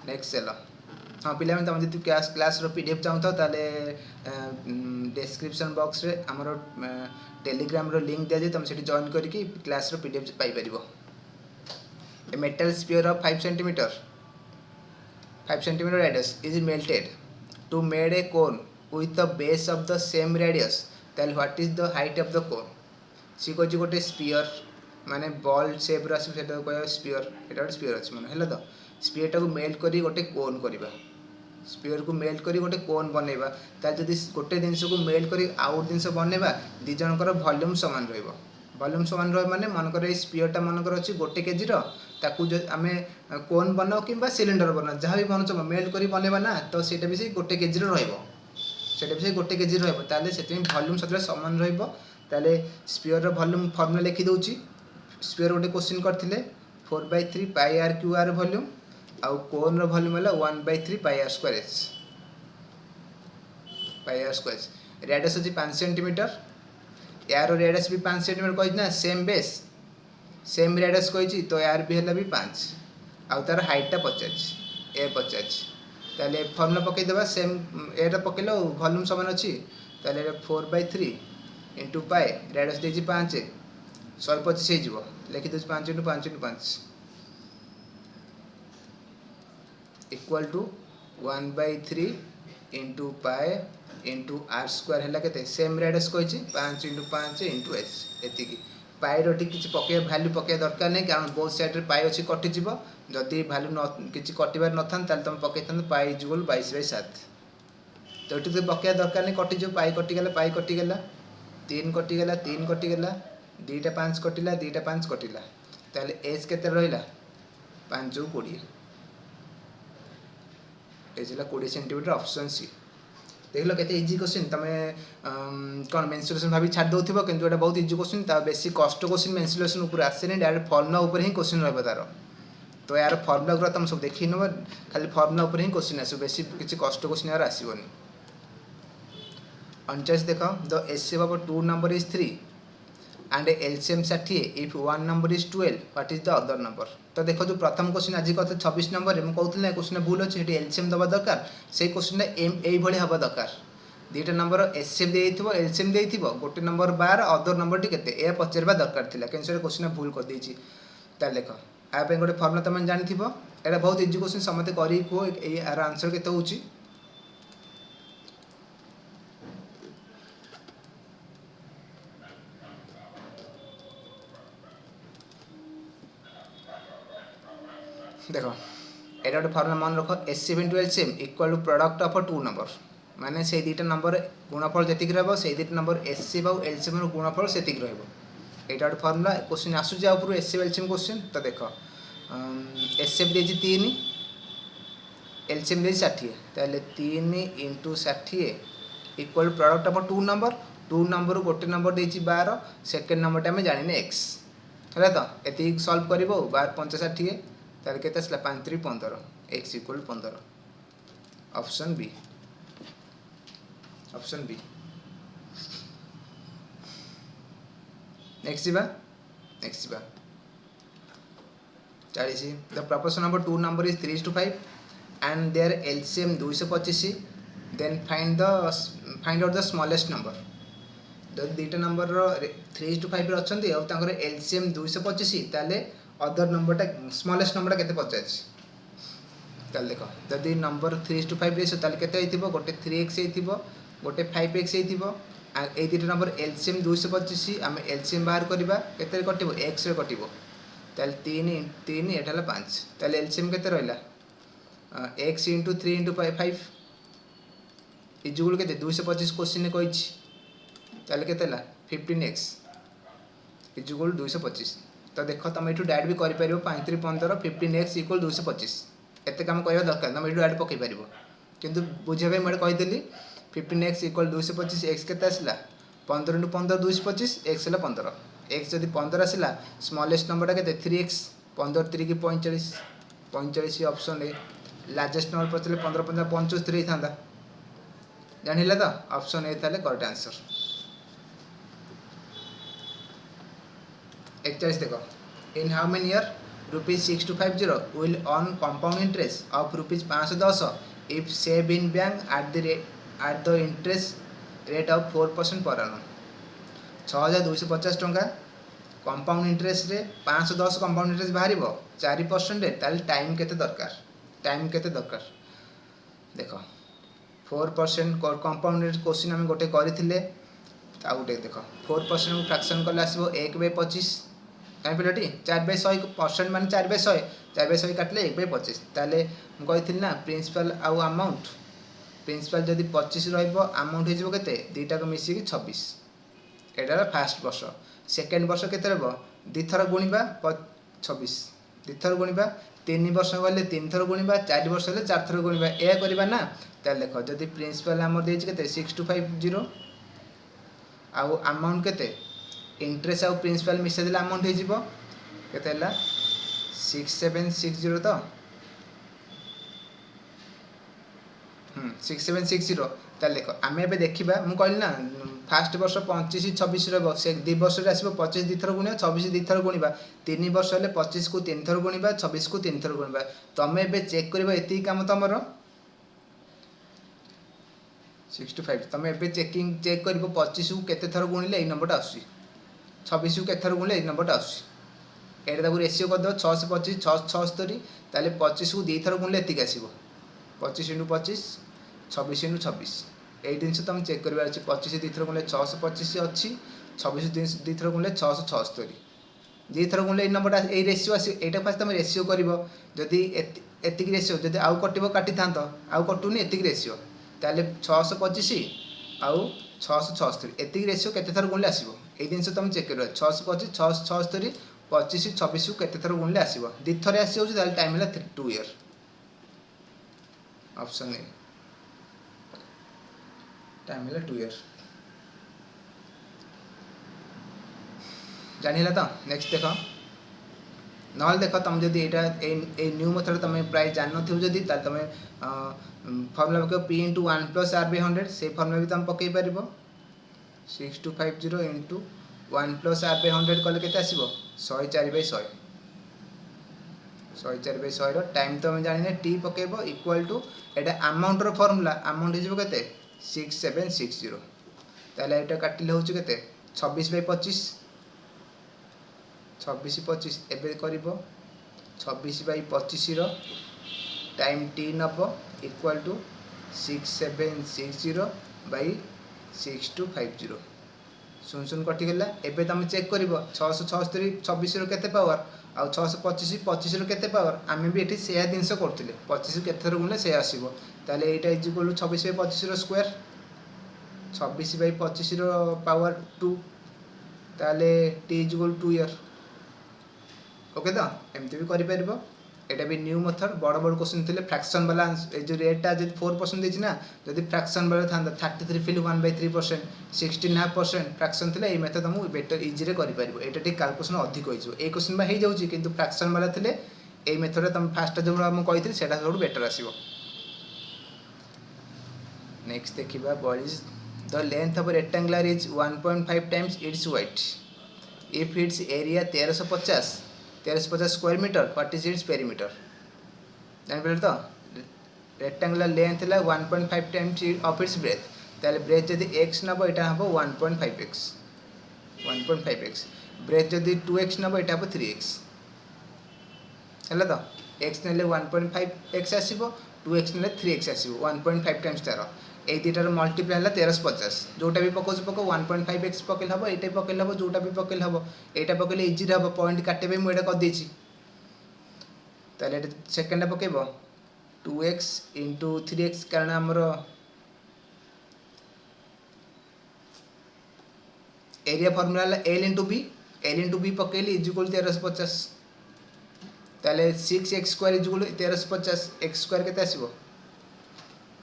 नेक्स्ट चलो हाँ पिला तुम जी क्लास पीडीएफ चाहता ताले डिस्क्रिप्शन बॉक्स रे हमर टेलीग्राम रो लिंक दिया जाए तुम से जॉइन करके क्लास रो पीडीएफ पाई परिबो a metal sphere of 5 centimetre radius is melted to made a cone with the base of the same radius then what is the height of the cone सी कह गोटे स्पीयर माने बॉल शेप रो सेटा कह स्पीयर एटा गोटे स्पीयर अछि माने हैला तो स्पीयर टा को मेल्ट करी गोटे कोन करबा स्पीयर को मेल्ट करी गोटे कोन बनेबा ता जदी गोटे जिंस को मेल्ट करी आउट जिंस बनेबा दि जनकर वॉल्यूम समान रहइबो वॉल्यूम समान रह माने मनकर ए स्पीयर टा मनकर अछि गोटे केजी रो ताकू जो आमे कोन बनाओ किबा सिलिंडर बनाओ जहाँ भी बनछ मेल्ट करी बनेबा ना तो सेटा भी से गोटे केजी रो रहइबो सेटा भी से गोटे केजी रहइबो ताले सेति वॉल्यूम सदरे समान रहइबो ताले स्पीयर रो वॉल्यूम फार्मूला लिखि दोउची स्पीयर गोटे क्वेश्चन करथिले 4/3 पाई आर क्यू आर वॉल्यूम आउ कोन रो वॉल्यूम है 1/3 pi r square h pi r square h radius होची 5 सेंटीमीटर यार रेडियस भी 5 सेंटीमीटर कहि ना सेम बेस सेम रेडियस कहि तो यार भी हला भी 5 आउ तार हाइट टा 50 ए 50 ताले फॉर्मूला पकई देबा सेम एटा पकेलो वॉल्यूम समान अछि ताले 4/3 इनटू पाई रेडियस देजी 5 125 हे जिवो लिखि दस 5 * 5 * 5 equal to 1/3 into pi into r square है केते सेम रेडियस कहि 5 * 5 * h एतिकी पाई रोटी किछि पके वैल्यू पके दरकार नै कारण बोथ साइड रे पाई अछि कटि जिवो जदि वैल्यू न किछि कटिबार नथान ताल तुम पके थन पाई = 22/7 तो एटु पके दरकार नै कटि जो पाई कटि गेला 3 कटि गेला 3 कटि गेला 2टा 5 कटिला 2टा 5 कटिला ताले h केते रहिला 5 * 20 एजला 20 सेंटीमीटर ऑप्शन सी देख लो केते इजी क्वेश्चन तमे कोन मेंसुरेशन भाभी छाड़ दोथिबो किंतु एटा बहुत इजी क्वेश्चन ता बेसी कष्ट क्वेश्चन मेंसुरेशन ऊपर आसे नै डायरेक्ट फॉर्मूला ऊपर ही क्वेश्चन रहबो तारो तो यार फॉर्मूला गुरा तुम सब देखि नबो खाली फॉर्मूला ऊपर ही क्वेश्चन आसो बेसी किछि कष्ट क्वेश्चन यार आसीबोनी 49 देखो the HCF of 2 number is 3 and LCM 60 if one number is 12 what is the other number तो देखो जो प्रथम क्वेश्चन आज कत 26 नंबर रे म कहउतले क्वेश्चन भूल अछि हेटी LCM दबा दरकार से क्वेश्चन एम एई भली हबा दरकार दुईटा नंबर HCF देइथिबो LCM देइथिबो गोटे नंबर 12 अदर नंबर टी केते ए पचरबा दरकार थिला कैंसर क्वेश्चन भूल कर देछि ता देखो आ पे गोटे फार्मूला तमन जानिथिबो एटा बहुत इजी क्वेश्चन समते करी को ए आर आंसर केते होछि देखो एटा गोटे फार्मूला मन रखो HCF * LCM equal to product of two number माने से दुईटा नंबर गुणफल जतिक रहबो से दुईटा नंबर HCF और LCM रो गुणफल सेतिक रहबो एटा गोटे फार्मूला क्वेश्चन आसु जा ऊपर HCF LCM क्वेश्चन तो देखो HCF देछि 3 LCM देछि 60 ताले 3 * 60 equal product of two number गोटे नंबर देछि 12 सेकंड नंबर टा हम जानिने x हला तो एति सॉल्व करबो 12 5 60 ताले केते असला 5 3 15 x = 15 ऑप्शन बी नेक्स्ट बा 40 the proportion of two number is 3:5 and their LCM 225 then find out the smallest number जब दुईटा नंबर रो 3:5 रे अछंती और तांकर LCM 225 ताले अदर नंबर टा स्मॉलेस्ट नंबर टा केते पचाछि ताले देखो जदी नंबर 3:5 रे ताले केते आइथिबो गोटे 3x आइथिबो गोटे 5x आइथिबो आ ए दुईटा नंबर LCM 225 हम LCM बाहर करबा केते कटिबो x रे कटिबो ताले 3 एटाला 5 ताले LCM केते रहला x * 3 * 5 इजुगुल केते 225 क्वेश्चन ने कहिछि ताले केतेला 15x इजुगुल 225 तो देखो तुम एठू डायरेक्ट भी करि परिबो 5 3 15 15x = 225 एते काम कहबा दरकार तुम एठू डायरेक्ट पकई परिबो किंतु बुझेबे मडे कहि देली 15x = 225 x केते आसला 15 * 15 225 x हला 15 x जदी 15 आसला स्मॉलेस्ट नंबर टा केते 3x 15 3 की 45 45 ऑप्शन ए लार्जेस्ट नंबर पचले 15 15 75 थांदा जानिला तो ऑप्शन ए थाले करेक्ट आंसर 41 देखो in how many year ₹6250 will earn compound interest of ₹510 if save in bank at the interest rate of 4% per annum 6250 टंका कंपाउंड इंटरेस्ट रे 510 कंपाउंड इंटरेस्ट बाहरिबो 4% रे ताल टाइम केते दरकार देखो 4% कंपाउंड इंटरेस्ट क्वेश्चन हम गोटे करिथिले आ गोटे देखो 4% फ्रैक्शन कले आसीबो 1/25 काई पिलटी 4/100% माने 4/100 4/100 काटले 1/25 ताले हम कहिथिल ना प्रिंसिपल आउ अमाउंट प्रिंसिपल जदी 25 रहइबो अमाउंट हे जबो केते दुईटा को मिसी की 26 एटार फर्स्ट वर्ष सेकंड वर्ष केते रहबो दि थर गुणिबा 26 दि थर गुणिबा 3 वर्ष गले 3 थर गुणिबा 4 वर्ष गले 4 थर गुणिबा ए करबा ना ताले देखो जदी प्रिंसिपल हमर देछि केते 6250 आउ अमाउंट केते इंटरेस्ट आउ प्रिंसिपल मिसे देला अमाउंट हे जिवो केते हला 6760 तो 6760 ताले देखो आम ए देखा मुझे कहली ना फास्ट वर्ष 25 26 रहा से 2 वर्ष आसो 25 2 थर गुणा 26 2 थर गुणा 3 वर्ष हेल्ले 25 को 3 थर गुणा 26 को 3 थर गुणा तुम ए चेक कर ये कम तुम 65 तुम ए चेक कर 25 को केते थर गुणिले ये नंबरटा आस 26 को केते थर गुणिले ये नंबरटा आस रेसीो करदे 6 से 25 6 76 ताले 25 को 2 थर गुणिले ये आसो 25 × 25 26 × 26 यही जिन तुम चेक कर 25 2 थर गुणिले 625 अच्छी 26 2 थर गुणिले 676 2 थर गुणिले ये नंबरटा ये रेसीो आस यहाँ फास्ट तुम रेसीो कर जदि एतिक रेसीो जब आउ कटो काटी था आउ कटुनी एतिक रेसीो ताले 625 आउ 676 एतिक रेसीो केते थर गुणिले आसो ये जिन तुम चेक कर 625 676 25 26 को केते थर गुणिले आसो 2 थर आसी टाइम है 2 ईयर ऑप्शन ए टाइम है 2 ईयर जानी तो नेक्स्ट देख ना देख तुम जब ये न्यू मेथड तुम प्राय जान थी तुम फर्मुला पक P × 1 + R/100 से फर्मुला भी तुम पकई पार 6250 × 1 + R/100 कले के 104/100 104/100 टाइम तो जाने T पकेब equal to Etah अमाउंटर formula amount हो के 6760 ताले एटा काटिले हो के 26/25 26/25 एबे करिवो 26/25 टाइम टी नब इक्वल टू 6760 / 6250 शून्य शून्य कटिगला एबे तुम चेक कर 676 26 केते पावर आउ 625 25 केते पावर आम भी ये से जिनस करते 25 केते गुणले से आसो ताले यहाँ इजिकल 26/25 स्क्वायर 26/25 पावर 2 ताले टी इजिकल 2 ईयर ओके तो एमती भी करें यहाँ भी न्यू मेथड बड़ बड़ क्वेश्चन थे फ्रैक्शन वाला जो रेटा जो 4% देती ना जब फ्रैक्शन वाला था 33 फिल 1/3% 16.5% फ्रैक्शन थे ये मेथड तुमको बेटर इजी करें यहाँ टे कैलकुलेशन अधिक हो क्वेश्चन हो जाऊँगी कि फ्रैक्शन वाला थे ये मेथड तुम फास्ट जो मुझे से सब बेटर आसो नेक्स्ट देखा what is the length of rectangular is 1.5 times its wide if its area 1350 square meter what is its perimeter जान तो रेक्टेंगुलर लेंथ है 1.5 टाइम्स ऑफ इट्स ब्रेथ ताले ब्रेथ जदि x नब यहाँ हम 1.5x 1.5x ब्रेथ जदि 2x नब यहाँ हम 3x है तो x ने 1.5x आसो 2x ने 3x आसो 1.5 टाइम्स तार ये दुटार मल्टीप्लाई है 1350 जोटा भी पकाऊ पक 1.5x पकड़ हम ये पकड़ हम जोटा भी पकड़ हम यहाँ पकड़े इजी हम पॉइंट काटे मुझे करदे सेकेंड पकेब 2x × 3x कारण आमर एरिया फर्मुला L × B पकड़े इजिकल 1350 ताले 6x² इजिकल 1350 x² के आसो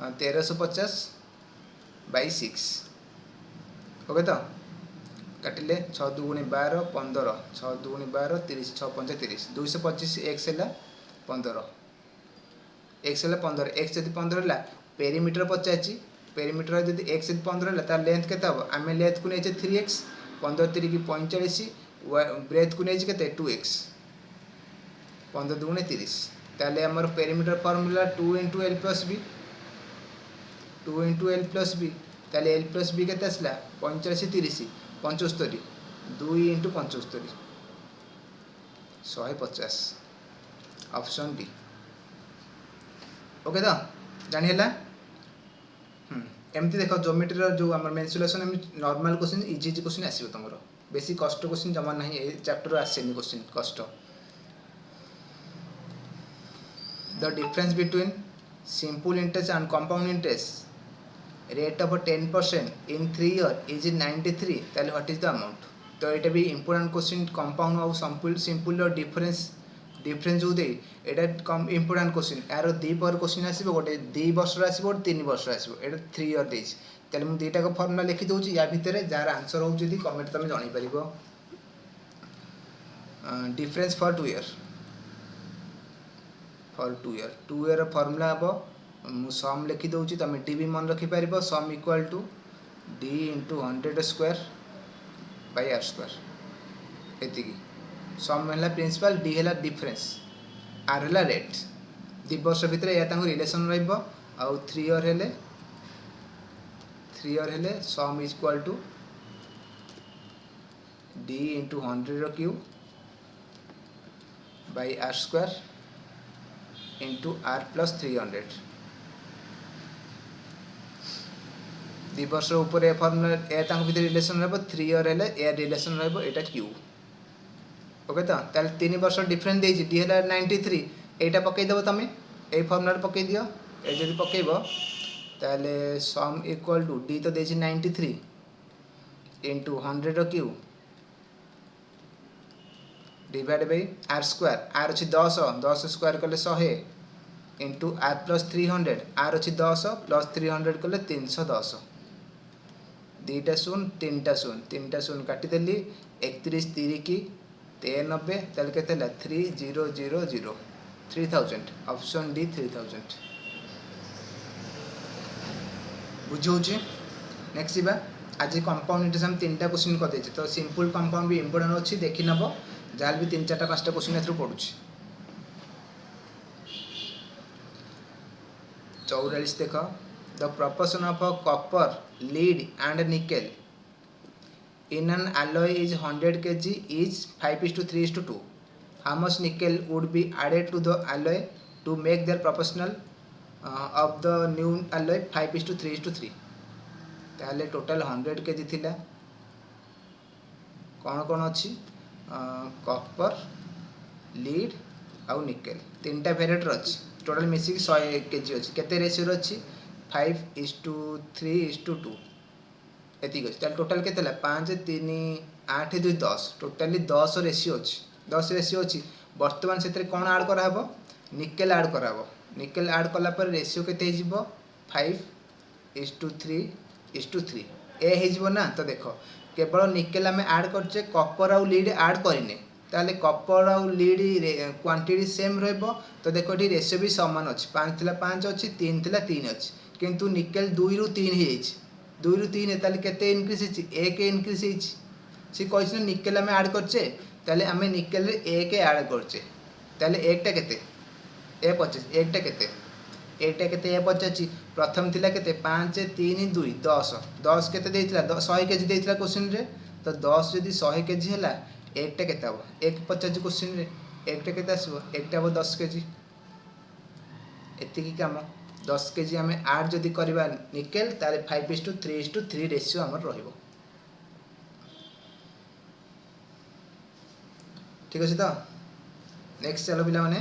1350 / 6 ओके तो काटिले 6 × 2 = 12 15 6 × 2 = 12 30 6 × 5 = 30 225 x है 15 x है 15 x जब 15 है पेरीमीटर पचार पेरीमीटर जब x 15 है तार लेंथ के आम लेंथ को नहीं 3x 15 3 45 ब्रेथ को नहीं के 2x 15 2 × 30 ताले आमर perimeter formula 2 × L + B 2 × L + B ताले L + B के आसला 85 30 75 2 × 75 150 ऑप्शन डी ओके तो जानी है एमती देख ज्योमेट्री जो आम mensuration normal question easy question आसो तुम बेसी कष्ट क्वेश्चन जमा ना ये चैप्टर आसेनी क्वेश्चन कष्ट the difference between simple interest and compound interest rate of 10% in 3 year is 93 ताले व्हाट इज द अमाउंट तो ये भी इंपोर्टेंट क्वेश्चन कंपाउंड और सिंपल डिफरेंस जो दे एटा कम इंपोर्टेंट क्वेश्चन यार 2 पर क्वेश्चन आसो गोटे 2 वर्ष आसो गोटे 3 वर्ष आसो ये 3 ईयर देती ताले मुझे दुईटा फर्मुला लिखी दूसरी या भितर जार आंसर हो कमेंट तुम जापर difference for 2 year for 2 year formula हम मु सम लिखि दउची तमे डी भी मन रखि पारिबो sum equal to D into 100 square by are square एतिकी सम हैला प्रिंसिपल डी हैला डिफरेंस आर हैला रेट 2 वर्ष भितर या तांको रिलेशन रहइबो आउ 3 ईयर हेले sum is equal to D into 100 cube by are square into R plus 300 2 वर्ष ऊपर ए फॉर्मूला ए तांको भितर रिलेशन रहबो 3 ईयर हेले ए रिलेशन रहबो एटा क्यूब ओके तो ताल 3 वर्ष डिफरेंस देछि डी हैला 93 एटा पकई देबो तमे ए फॉर्मूला पकई दियो ए जदी पकईबो ताले सम इक्वल टू डी तो देछि 93 into 100 cube divide by are square R अछि 10 स्क्वायर कले 100 इंटू आर प्लस 300 आर अछि 10 प्लस 300 कले 310 2टा शून्य 3टा शून्य काटी देली 31 3 की 93 ताले केते ला 3000 3000 ऑप्शन डी 3000 बुझौची नेक्स्ट बा आज कंपाउंड इंटीग्रेशन 3टा क्वेश्चन कर देछि तो सिंपल कंपाउंड भी इंपोर्टेंट अछि देखि नबो जाल भी 3-4टा 5टा क्वेश्चन एथरो पडुछि 44 देखो the proportion of a copper lead and nickel in an alloy is 100 kg is 5:3:2 how much nickel would be added to the alloy to make their proportional of the new alloy 5:3:3 ताले टोटल 100 kg थिला कौन कौन अच्छी कॉपर लीड आउ निकेल 3टा वेरिएंट अच्छी टोटल मिसिक 100 kg अच्छी केते रेशियो अच्छी 5:3:2 एतिक अच्छी ताले टोटल केते ला 5 3 8 2 10 टोटली 10 रेशियो अच्छी 10 रेशियो अच्छी वर्तमान से कौन ऐड करा हबो निकेल ऐड करा हबो निकेल ऐड कला पर रेशियो केते हे जिवो 5:3:3 ए हे जिवो ना तो देखो केवल निकेल आम ऐड करचे कॉपर आउ लीड ऐड करिने ताले कॉपर आउ लीड क्वांटिटी सेम रहबो तो देखो टी रेशियो भी समान अछि 5 थिला 5 अछि 3 थिला 3 अछि किंतु निकेल 2 रु 3 हे अछि 2 रु 3 ताले केते इंक्रीज अछि 1 इंक्रीज अछि सी कहछि निकेल आम ऐड करचे ताले आम निकेल रे 1 ऐड करचे ताले 1 टा केते ए 25 1 टा केते एटा केते ए 25 प्रथम थिला केते 5 3 2 10 10 केते देइथिला 100 केजी देइथिला क्वेश्चन रे तो 10 जदी 100 केजी हला एकटा केते हबो 150 क्वेश्चन रे एकटा केते आसीबो एकटा हबो 10 केजी एति की काम 10 केजी हमें ऐड जदी करबा निकेल ताले 5:3:3 रेशियो हमर रहइबो ठीक अछि तो नेक्स्ट चलो पिला माने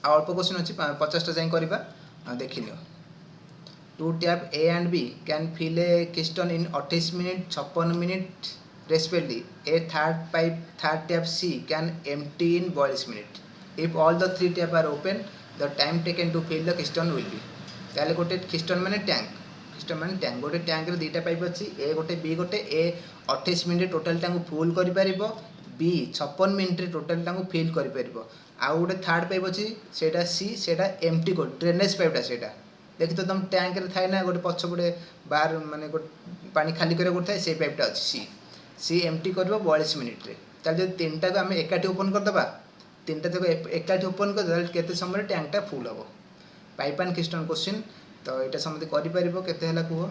अल्प क्वेश्चन अच्छी 50टा जाए करवा देख लियो 2 tap A and B can fill a cistern in 28 minute 56 minute respectively a third tap C can empty in 42 minute if all the 3 tap are open the time taken to fill the cistern will be ताले गोटे किस्टन माने टैंक गोटे टैंक रे 2टा पाइप अच्छी ए गोटे बी गोटे ए 28 मिनट टोटल टांग फुल करि परिबो बी 56 मिनट रे टोटल टांग फिल करि परिबो आउ गोटे थर्ड पाइप अच्छी सेटा सी सेटा एम्प्टी को ड्रेनेज पाइपटा सेटा देखि तो तुम टैंक रे थाए ना गोटे पछपटे बाहर माने गोटे पानी खाली करे गोटे थाए से पाइपटा अच्छी सी एम्प्टी करबो 42 मिनिट रे ताल जे तीनटा को हम एकाठी ओपन कर दबा तीनटा तक एकाठी ओपन कर दल केते समय टैंकटा फुल हबो पाइप एंड किस्टन क्वेश्चन तो एटा समझ करि परिबो केते हला कुहो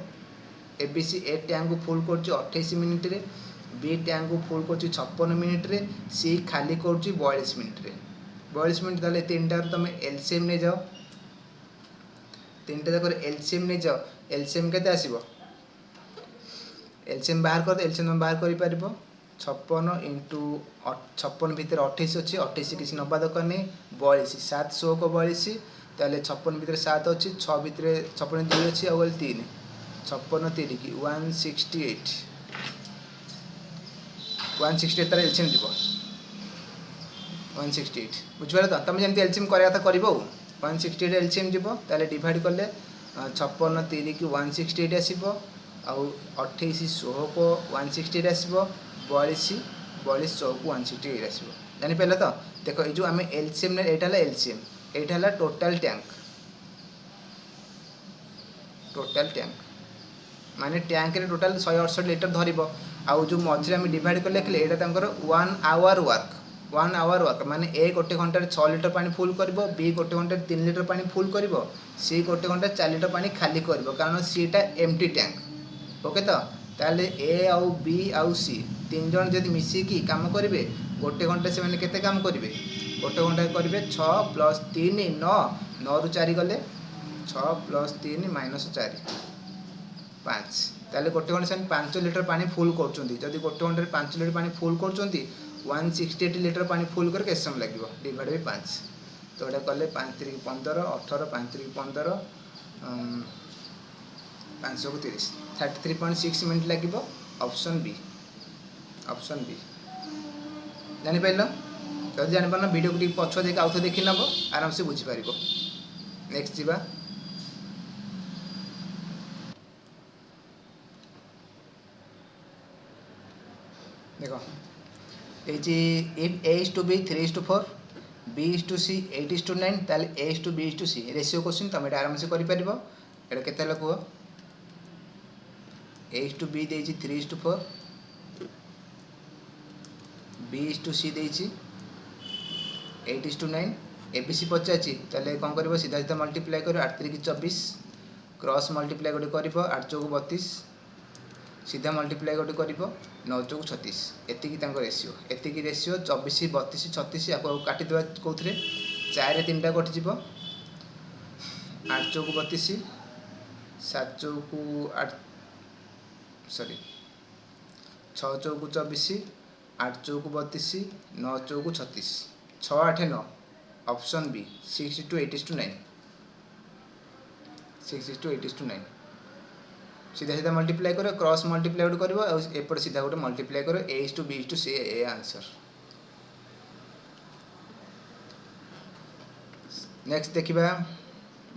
एबीसी ए टैंक को फुल करछि 28 मिनिट रे बी टैंक को फुल करछि 56 मिनिट रे सी खाली करछि 42 मिनिट रे 42 मिनट ताले 3टा तुम एलसीएम नहीं जाओ 3टा जाक एलसीएम नहीं जाओ एलसीएम केते आसीबो एलसीएम बाहर कर एलसीएम बाहर करि परिबो 56 इंटू 56 भीतर 28 अच्छी 28 किसी नबा दरकार नहीं 42 700 को 42 ताले 56 भीतर 7 अच्छी 6 भीतर 56 2 अच्छी और 3 56 3 की 168 168 तार एलसीएम जीवो 168 बुझिबार तो तुम जमती एलसीएम करिया था करिवो 168 एलसीएम जीवो ताले डिवाइड करले 56 3 की 168 आसीबो आउ 28 16 को 168 आसीबो 42 100 को 168 आसीबो जानीपारे तो देख ये जो आम एलसीएम एटा एलसीएम एटा टोटाल टैंक माने टैंक रे टोटाल 168 लिटर धरब आउ जो मझे आम डिवाइड कर लिखले यहाँ 1 आवर वर्क माने ए गोटे घंटे 6 लिटर पानी फुल कर बी गोटे घंटे 3 लिटर पानी फुल कर सी गोटे घंटे 4 लिटर पानी खाली कर कारण सीटा एम्प्टी टैंक ओके तो ताले ए आउ बी आउ सी तीन जन जब मिसिकी काम करेंगे गोटे घंटे से मैंने केते काम करेंगे गोटे घंटे करेंगे 6 + 3 9 9 रु 4 गले 6 + 3 -4 5 ताले गोटे घंटे से 5 लिटर पानी फुल कर गोटे घंटे 5 लिटर पानी फुल कर 168 लिटर पानी फुल कर केत समय लगे डिवाइड बाई 5 तो ये कले 5 3 15 18 5 3 15 5 को 30 33.6 मिनट लगे ऑप्शन बी जानीपार जब जानीपार वीडियो को पछ देख आउ देखी नब आराम से बुझीपार नेक्स्ट जीवा देखो इफ A:B 3:4 B:C 8:9 ताले A:B:C रेशियो क्वेश्चन तुम ये आराम से कर पार ये के कह A:B दे 3:4 B:C दे 8:9 ABC पचार ताले कौन कर सीधा सीधा मल्टीप्लाई कर 8 3 24 क्रॉस मल्टीप्लाई गोटे कर 8 चौक 32 सीधा मल्टीप्लाई गोटे कर 9 चौक 36 एतिकी रेसीो एतिकी रेसीो 24 32 36 या काटिदेवा कौन 4 3टा कटिज 8 चौक 32 7 चौक 8 सॉरी 6 चौक 24 8 चौक 32 9 चौक 36 6 8 9 ऑप्शन बी 6:8:9 6:8:9 सीधा सीधा मल्टीप्लाई करो क्रॉस मल्टीप्लाई गोटे कर एपट सीधा गोटे मल्टीप्लाई करो A:B:C ए आंसर। नेक्स्ट देखिबा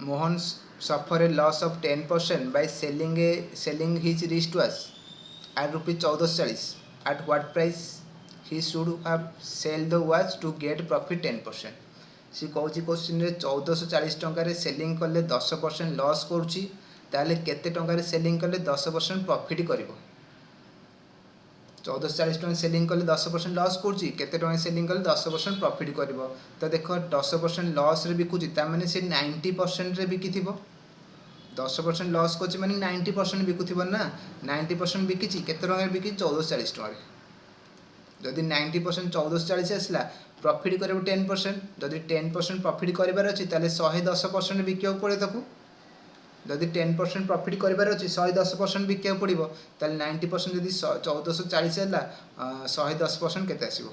Mohan suffer a loss of 10% by selling his wrist watch at ₹1440 at what price he should have sell the watch to get profit 10%। सी कहूँ क्वेश्चन 1440 टंकार सेलिंग कले 10% लॉस करुच्ची ताले केते टंकार सेलिंग कले 10% प्रॉफिट कर 1440 टଙ୍କା सेलिंग कले 10% लॉस करुच्ची केते टଙ୍କା सेलिंग कले 10% प्रॉफिट कर तो देख 10% लॉस रे बिकुची तार से 90% रे बिकी 10% लॉस कर माने 90% बिकुथिबो ना 90% बिकिची केते टଙ୍କା बिकी 1440 टଙ୍କା जदि 90% 1440 आसला प्रॉफिट कर 10% जदि 10% प्रॉफिट कर अच्छी 110% बिका पड़े ताकू जदि 10% प्रॉफिट कर अच्छी 110% बिका पड़ो 90% जदि 1440 है 110% केते आसीबो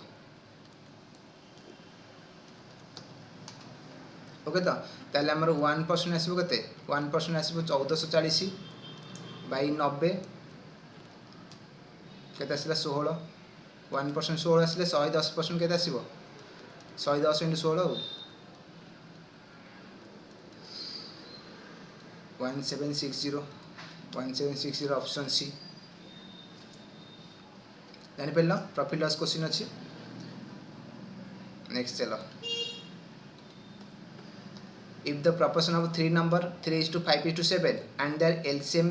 ओके तो ताले हमर 1% आसीबो केते 1% आसीबो 1440 बाई 90 केते आसीला 16 1% 16 आसिले 110% केते आसीबो 110 × 16 1760 ऑप्शन सी जानीपार प्रॉफिट लॉस क्वेश्चन अच्छी। नेक्स्ट चलो if the proportion of 3 number 3:5:7 and their LCM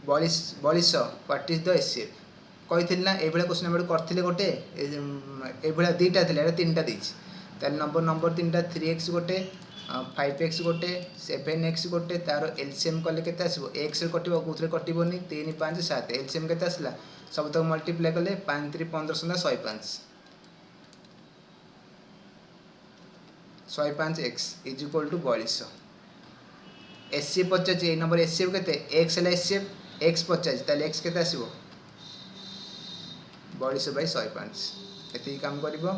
42 what is the HCF कही ना ये क्वेश्चन हम करते गोटे ये दुईटा थी तीन टा नंबर 3टा 3x गोटे 5x गोटे 7x गोटे तार एलसीएम कले केते आसीबो x रे कटिबो कोथरे कटिबोनी 3 5 7 एलसीएम केते आसला सब तक मल्टीप्लाई कले 5 3 15 105 105x is equal to 42 HCF पचास ए नंबर एचसीएफ केते x है एचसीएफ x 50 ताले x केते आसीबो 42/105 एति काम करिवो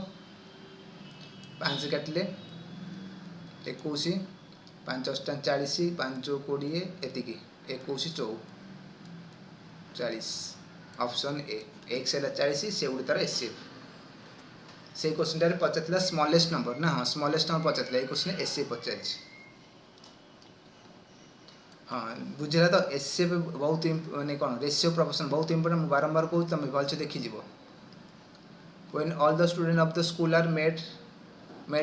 5 काटले 21 5 8 40 5 20 एतिकी 21 40 ऑप्शन ए x है 40 से उड़ी तार एचसीएफ से क्वेश्चन टारे पचार स्मॉलेस्ट नंबर ना हाँ स्मॉलेस्ट नंबर पचार ये क्वेश्चन एचसीएफ पचार हाँ बुझेगा तो एचसीएफ बहुत माने कौन रेशियो प्रोपोर्शन बहुत इंपोर्टेंट बारंबार कहूँ तुम भलसे देखीज when all the students of the school are made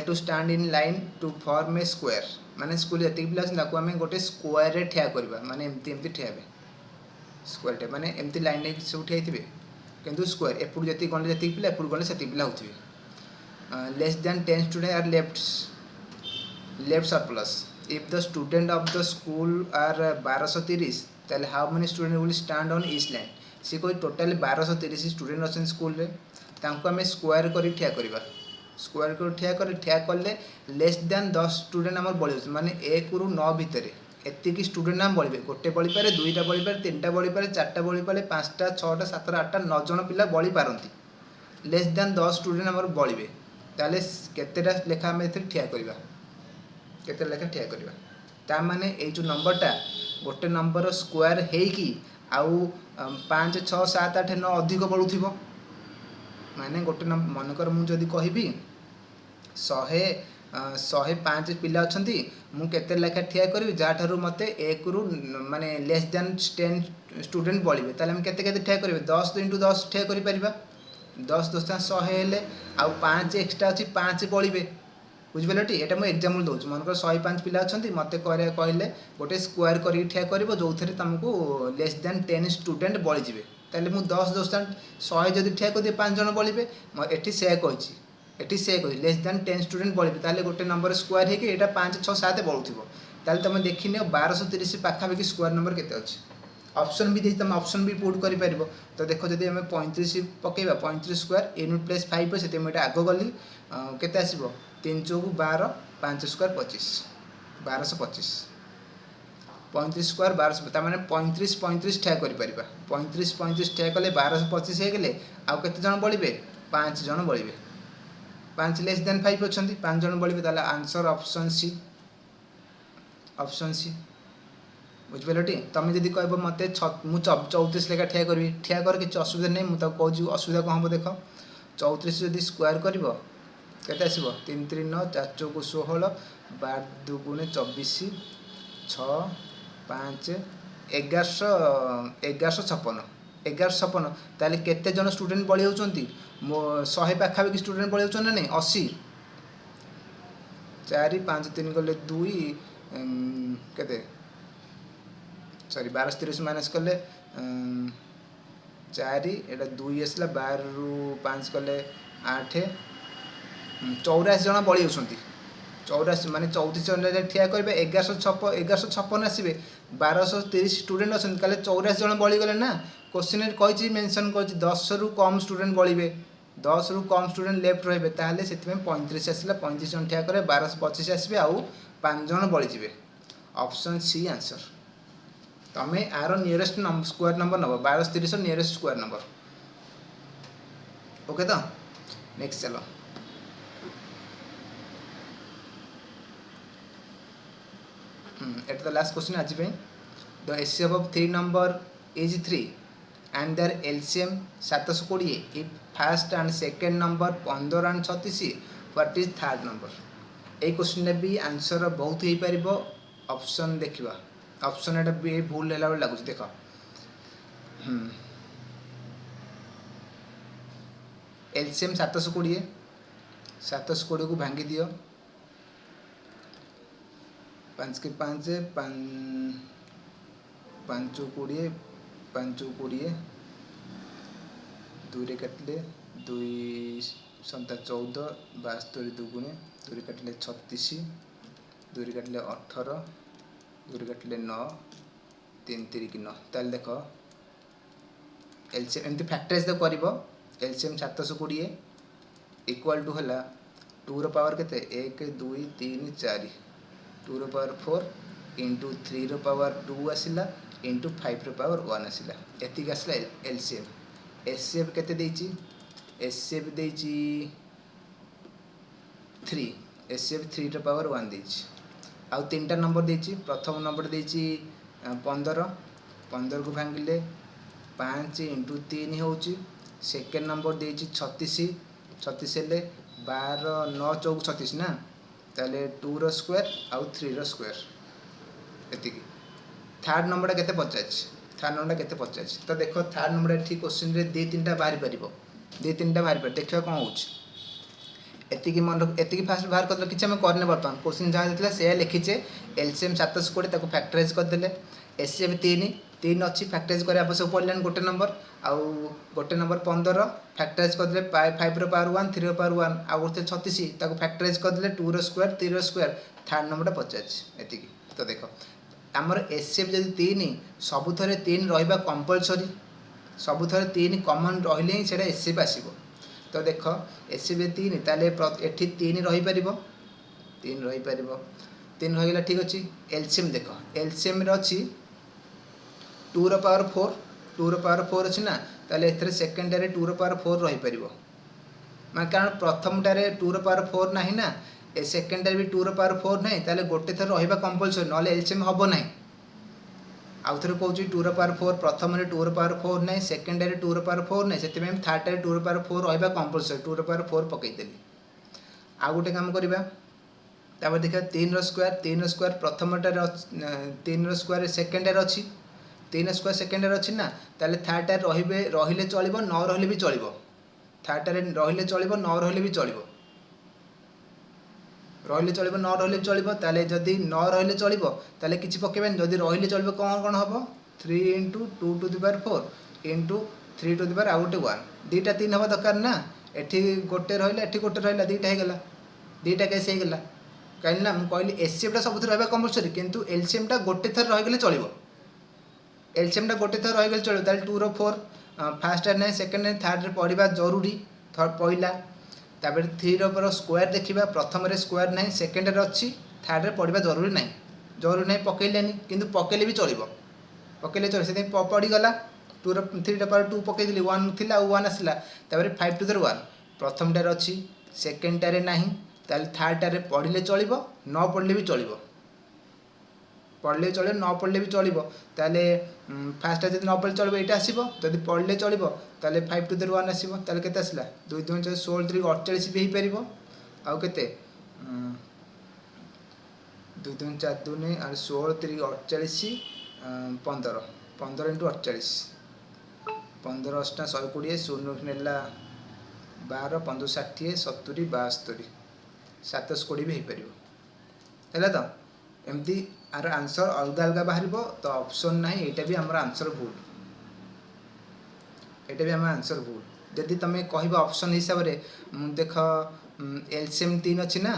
to stand in line to form a square माने स्कूल जति पिला ताको आम गोटे स्क्वायर रे ठिया करबा माने एमती एमती ठिया हेबे स्क्वायर टे माने एमती लाइन ने सब ठिया हिथिबे किंतु स्क्वायर एपुड जति गले जति पिला एपुड गले सेति पिला होथिबे less than 10 students are left surplus if the student of the school are 1230 then how many students will stand on each line सी कोई टोटल 1230 स्टूडेंट अच्छे स्कूल रे तांको आमे स्क्वायर करी ठिया करबा स्क्वायर कर ठिया कले लेस देन 10 स्टूडेंट आमर बळि माने 1 रु 9 भितर एतिकी स्टूडेंट नाम बळिबे गोटे बळि पारे दुईटा बळि पारे तीनटा बळि पारे चारटा बळि पारे पांचटा छटा सातटा आठटा 9 जण पिला बळि पारंती लेस देन 10 स्टूडेंट आमर बळिबे ताले केतेटा लेखा आमे एथे ठिया करबा केते लेखा ठिया करबा ता माने ए जो नंबरटा गोटे नंबर स्क्वायर हेकी आउ 5 6 7 8 9 अधिक बळुथिबो माने गोटे मनकर मु जदी कहिबी 105 पिला अछंती मु केते लेखा ठिया करबी जा थारु मते 1 रु माने लेस देन 10 स्टूडेंट बळिबे ताले हम केते केते ठिया करबे 10 * 10 ठिया करि परिबा 10 10 100 हेले आउ 5 एक्स्ट्रा अछि 5 बळिबे बुझिबेलटी एटा मु एग्जांपल दोछ मनकर 105 पिला अछंती मते कहले गोटे स्क्वायर करि ठिया करबो जोथरे तुमको लेस देन 10 स्टूडेंट बळि जिवे ताले मु 10 10 100 जदी ठिया को दे 5 जण बळिबे एठी से कहछि लेस देन 10 स्टूडेंट बळिबे ताले गोटे नंबर स्क्वायर हे कि एटा 5 6 7 बळुथिबो ताले तुम देखिनियो 1230 पाखा बेकी स्क्वायर नंबर केते अछि ऑप्शन भी देछि तुम ऑप्शन भी पुट करि परिबो तो देखो जदी हमें 35 पकेबा 35 स्क्वायर यूनिट प्लस 5 सेते हम एटा आगो गली केते आसीबो 3 चौक 12 5 स्क्वायर 25 1225 35 स्क्वायर 12 ता माने 35 35 ठिया करि परिबा 35 35 ठिया कले 1225 हे गेले आ केते जण बळिबे 5 जण बळिबे 5 लेस देन 5 अछंती 5 जण बळिबे ताले आंसर ऑप्शन सी बुझबेलटी तमे जदी कहबो मते मु 34 लेखा ठिया करबी ठिया कर कि असुविधा नै मु त कहू असुविधा को हम देखो 34 जदी स्क्वायर करबो केते आसीबो 3 3 9 4 चौक 16 12 2 गुणे 24 6 5 1156 ताले केते जन स्टूडेंट बळि होचंती 100 पाखा बेकी स्टूडेंट बळि होचन नै 80 4 5 3 गले 2 केते सॉरी 12 30 माइनस कले 4 एटा 2 आसला 12 रु 5 कले 8 84 जन बळि होचंती 84 माने 34 जन ठिया करबे 1156 आसीबे 1230 स्टूडेंट अछन काले 84 जन बळि गले ना क्वेश्चन कहिछि मेंशन कहिछि 10 रु कम स्टूडेंट बळिबे 10 रु कम स्टूडेंट लेफ्ट रहबे ताले सेति में 35 आसीला 35 जन ठिया करे 1225 आसीबे आउ 5 जन बळि जिबे ऑप्शन सी आंसर तमे आरो नियरेस्ट नंबर स्क्वायर नंबर नबो 1230 नियरेस्ट स्क्वायर नंबर ओके तो नेक्स्ट चलो at the last question आज पे the HCF of 3 number is 3 and their LCM 720 if first and second number 15 and 36 what is third number A question भी आंसर बहुत ही परिबो ऑप्शन देखिबा ऑप्शन एटा भी भूल लेला बेला लागु देखो LCM 720 को भांगी दियो 5 के 5 5 20 2 रे काटले 2 संता 14 72 दुगुणे 2 रे काटले 36 2 रे काटले 18 2 रे काटले 9 3 3 की 9 ताल देखो एलसीएम एमती फैक्टराइज तो करिवो एलसीएम 720 इक्वल टू हला 2 रो पावर केते 1 2 3 4 2 रो पावर 4 इंटू 3 रो पावर 2 आसिला इंटू 5 रो पावर 1 आसिला एतिक आसिला एलसीएम एचसीएफ केते देछि एचसीएफ देछि 3 एचसीएफ 3 रो पावर 1 देछि आ तीनटा नंबर देछि प्रथम नंबर देछि 15 को भांगिले 5 इंटू 3 होछि सेकंड नंबर देछि 36 हेले 12 9 चौक 36 ना ताले 2 रो स्क्वायर आ 3 रो स्क्वायर एतिकी थर्ड नंबर केते 50 तो देखो थर्ड नंबर ठीक क्वेश्चन रे 2 3टा बाहरी परिबो दी तीन टा बाहर पर देखिए कौन हो एतिकी मन एतिकी फास्ट बाहर कर किसी आम करने बर्तमान क्वेश्चन जहाँ देता से लिखीचे एलसीएम 720 फैक्टराइज करदे एचसीएफ 3 अच्छी फैक्टराइज कर आवश्यक पड़लानी गोटे नंबर आउ गोटे नंबर 15 फैक्टराइज करदे 5 रो पावर 1 3 रो पावर 1 आउ गोटे 36 फैक्टराइज करदे 2 रो स्क्वायर 3 रो स्क्वायर थर्ड नंबर 50 एतिकी तो देख आमर एचसीएफ जब 3 सबुथरे 3 रहा कंपलसरी सबुथरे 3 कमन रही ही एचसीएफ आसब तो देख एचसीएफ 3 ताले एठी 3 रही पारिबो 3 रही पारिबो 3 रहीगला ठीक अच्छे एलसीएम देख एलसीएम रे अच्छी 2 रो पावर 4 अच्छी ना ताले एथरे सेकेंडरी 2 रो पावर 4 रही पारिबो मैं कारण प्रथम टारे 2 रो पावर 4 नाही ना ए सेकेंडरी भी 2 रो पावर 4 नाही ताले गोटे थर रहिबा कंपलसरी नले एलसीएम हबो नाही आउ थे कौच 2 रो पावर 4 प्रथम 2 रो पावर 4 ना सेकेंडरी 2 रो पावर 4 ना से थर्ड 2 रो पावर 4 रहा कंपलसरी 2 रो पावर 4 पकईदेली आउ गोटे काम करवा तापर देखा 3 रो स्क्वायर प्रथम 3 रो स्क्वायर सेकेंडरी अच्छी 3 स्क्वायर सेकेंडरी अच्छी ना ताले थर्ड रहिले चलो न रही भी चलो थर्ड रहिले चलो न रही भी चलो रहिले चलो न रही चलो ताले जदि न रहिले चलो ताले किछि पकेबेन जदि रहिले चलो कौन कौन हम 3 × 2 to the power 4 into 3 to the power आउ गोटे 1 दीटा 3 हवा दरकार ना एठी गोटे रहिला एठी गोटे रहिला दीटा हेगला दीटा केस हेगला कहीं ना मुझे कहली एचसीएफ सब रहा कंपलसरी किंतु एलसीएम टा गोटे थर रहीगले चलो एलसीएम टा गोटे थर रहीगले चलो ताले 2 रो 4 फास्ट ना सेकेंड थर्ड पढ़ा जरूरी पहला तापर 3 रो स्क्वायर देखा प्रथम स्क्वायर ना सेकेंड अच्छी थर्ड पढ़ा जरूरी ना पकईलानी किंतु पकईले भी चलो पकईले चलो से पड़गला 2 रो 3 टा पावर 2 पकईदेली 1 थी 1 आसला 5 टू द 1 प्रथम टार अच्छी सेकेंड टारे ना ताले थर्ड टारे पढ़ले चलो न पढ़ले भी चलो पढ़ले चलो न पढ़ले भी चलो ताले फास्ट जब न पढ़ले चलो यहाँ आसो जब पढ़ले चलो ताले 5 टू द 1 आसो ताले केते आसला 2 2 16 3 48 भी हो पार आउ केते 2 2 4 2 और 16 3 48 15 15 इंटू 48 15 8 120 शून्य नेला 12 15 60 70 72 720 भी हो पार है तो एमती आर आंसर अलग अलग बाहर तो ऑप्शन ना यहाँ भी आम आंसर भूल यहाँ भी आम आंसर भूल जदि तुम कह ऑप्शन हिसाब से देख एलसीएम 3 अच्छी ना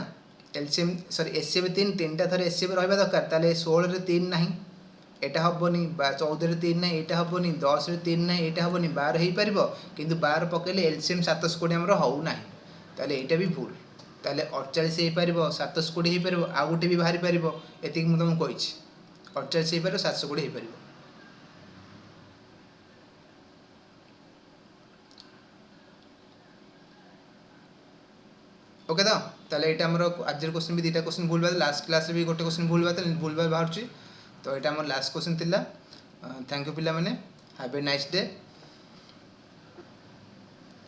एलसीएम सॉरी एचसीएफ 3 टा थर एचसीएफ रहा दरकार ताले 16 रे 3 ना यहाँ हेनी 14 रे 3 ना यहाँ हेनी 10 रे 3 ना यहाँ हेनी 12 हो पार किंतु 12 पकड़े एलसीएम 720 आमर हो ना ताले यहाँ भी भूल ताले 48 हो पार 720 हो पार आउ गोटे भी बाहरी पार ये मुझे तुमको कही 48 हो पार 720 हो पार ओके तो ताले यहाँ आमर आज क्वेश्चन भी 2टा क्वेश्चन भूल बात लास्ट क्लास भी गोटे क्वेश्चन भूल बात बाहर तो यहाँ आम लास्ट क्वेश्चन थिला थैंक यू पिला माने हैव ए नाइस डे।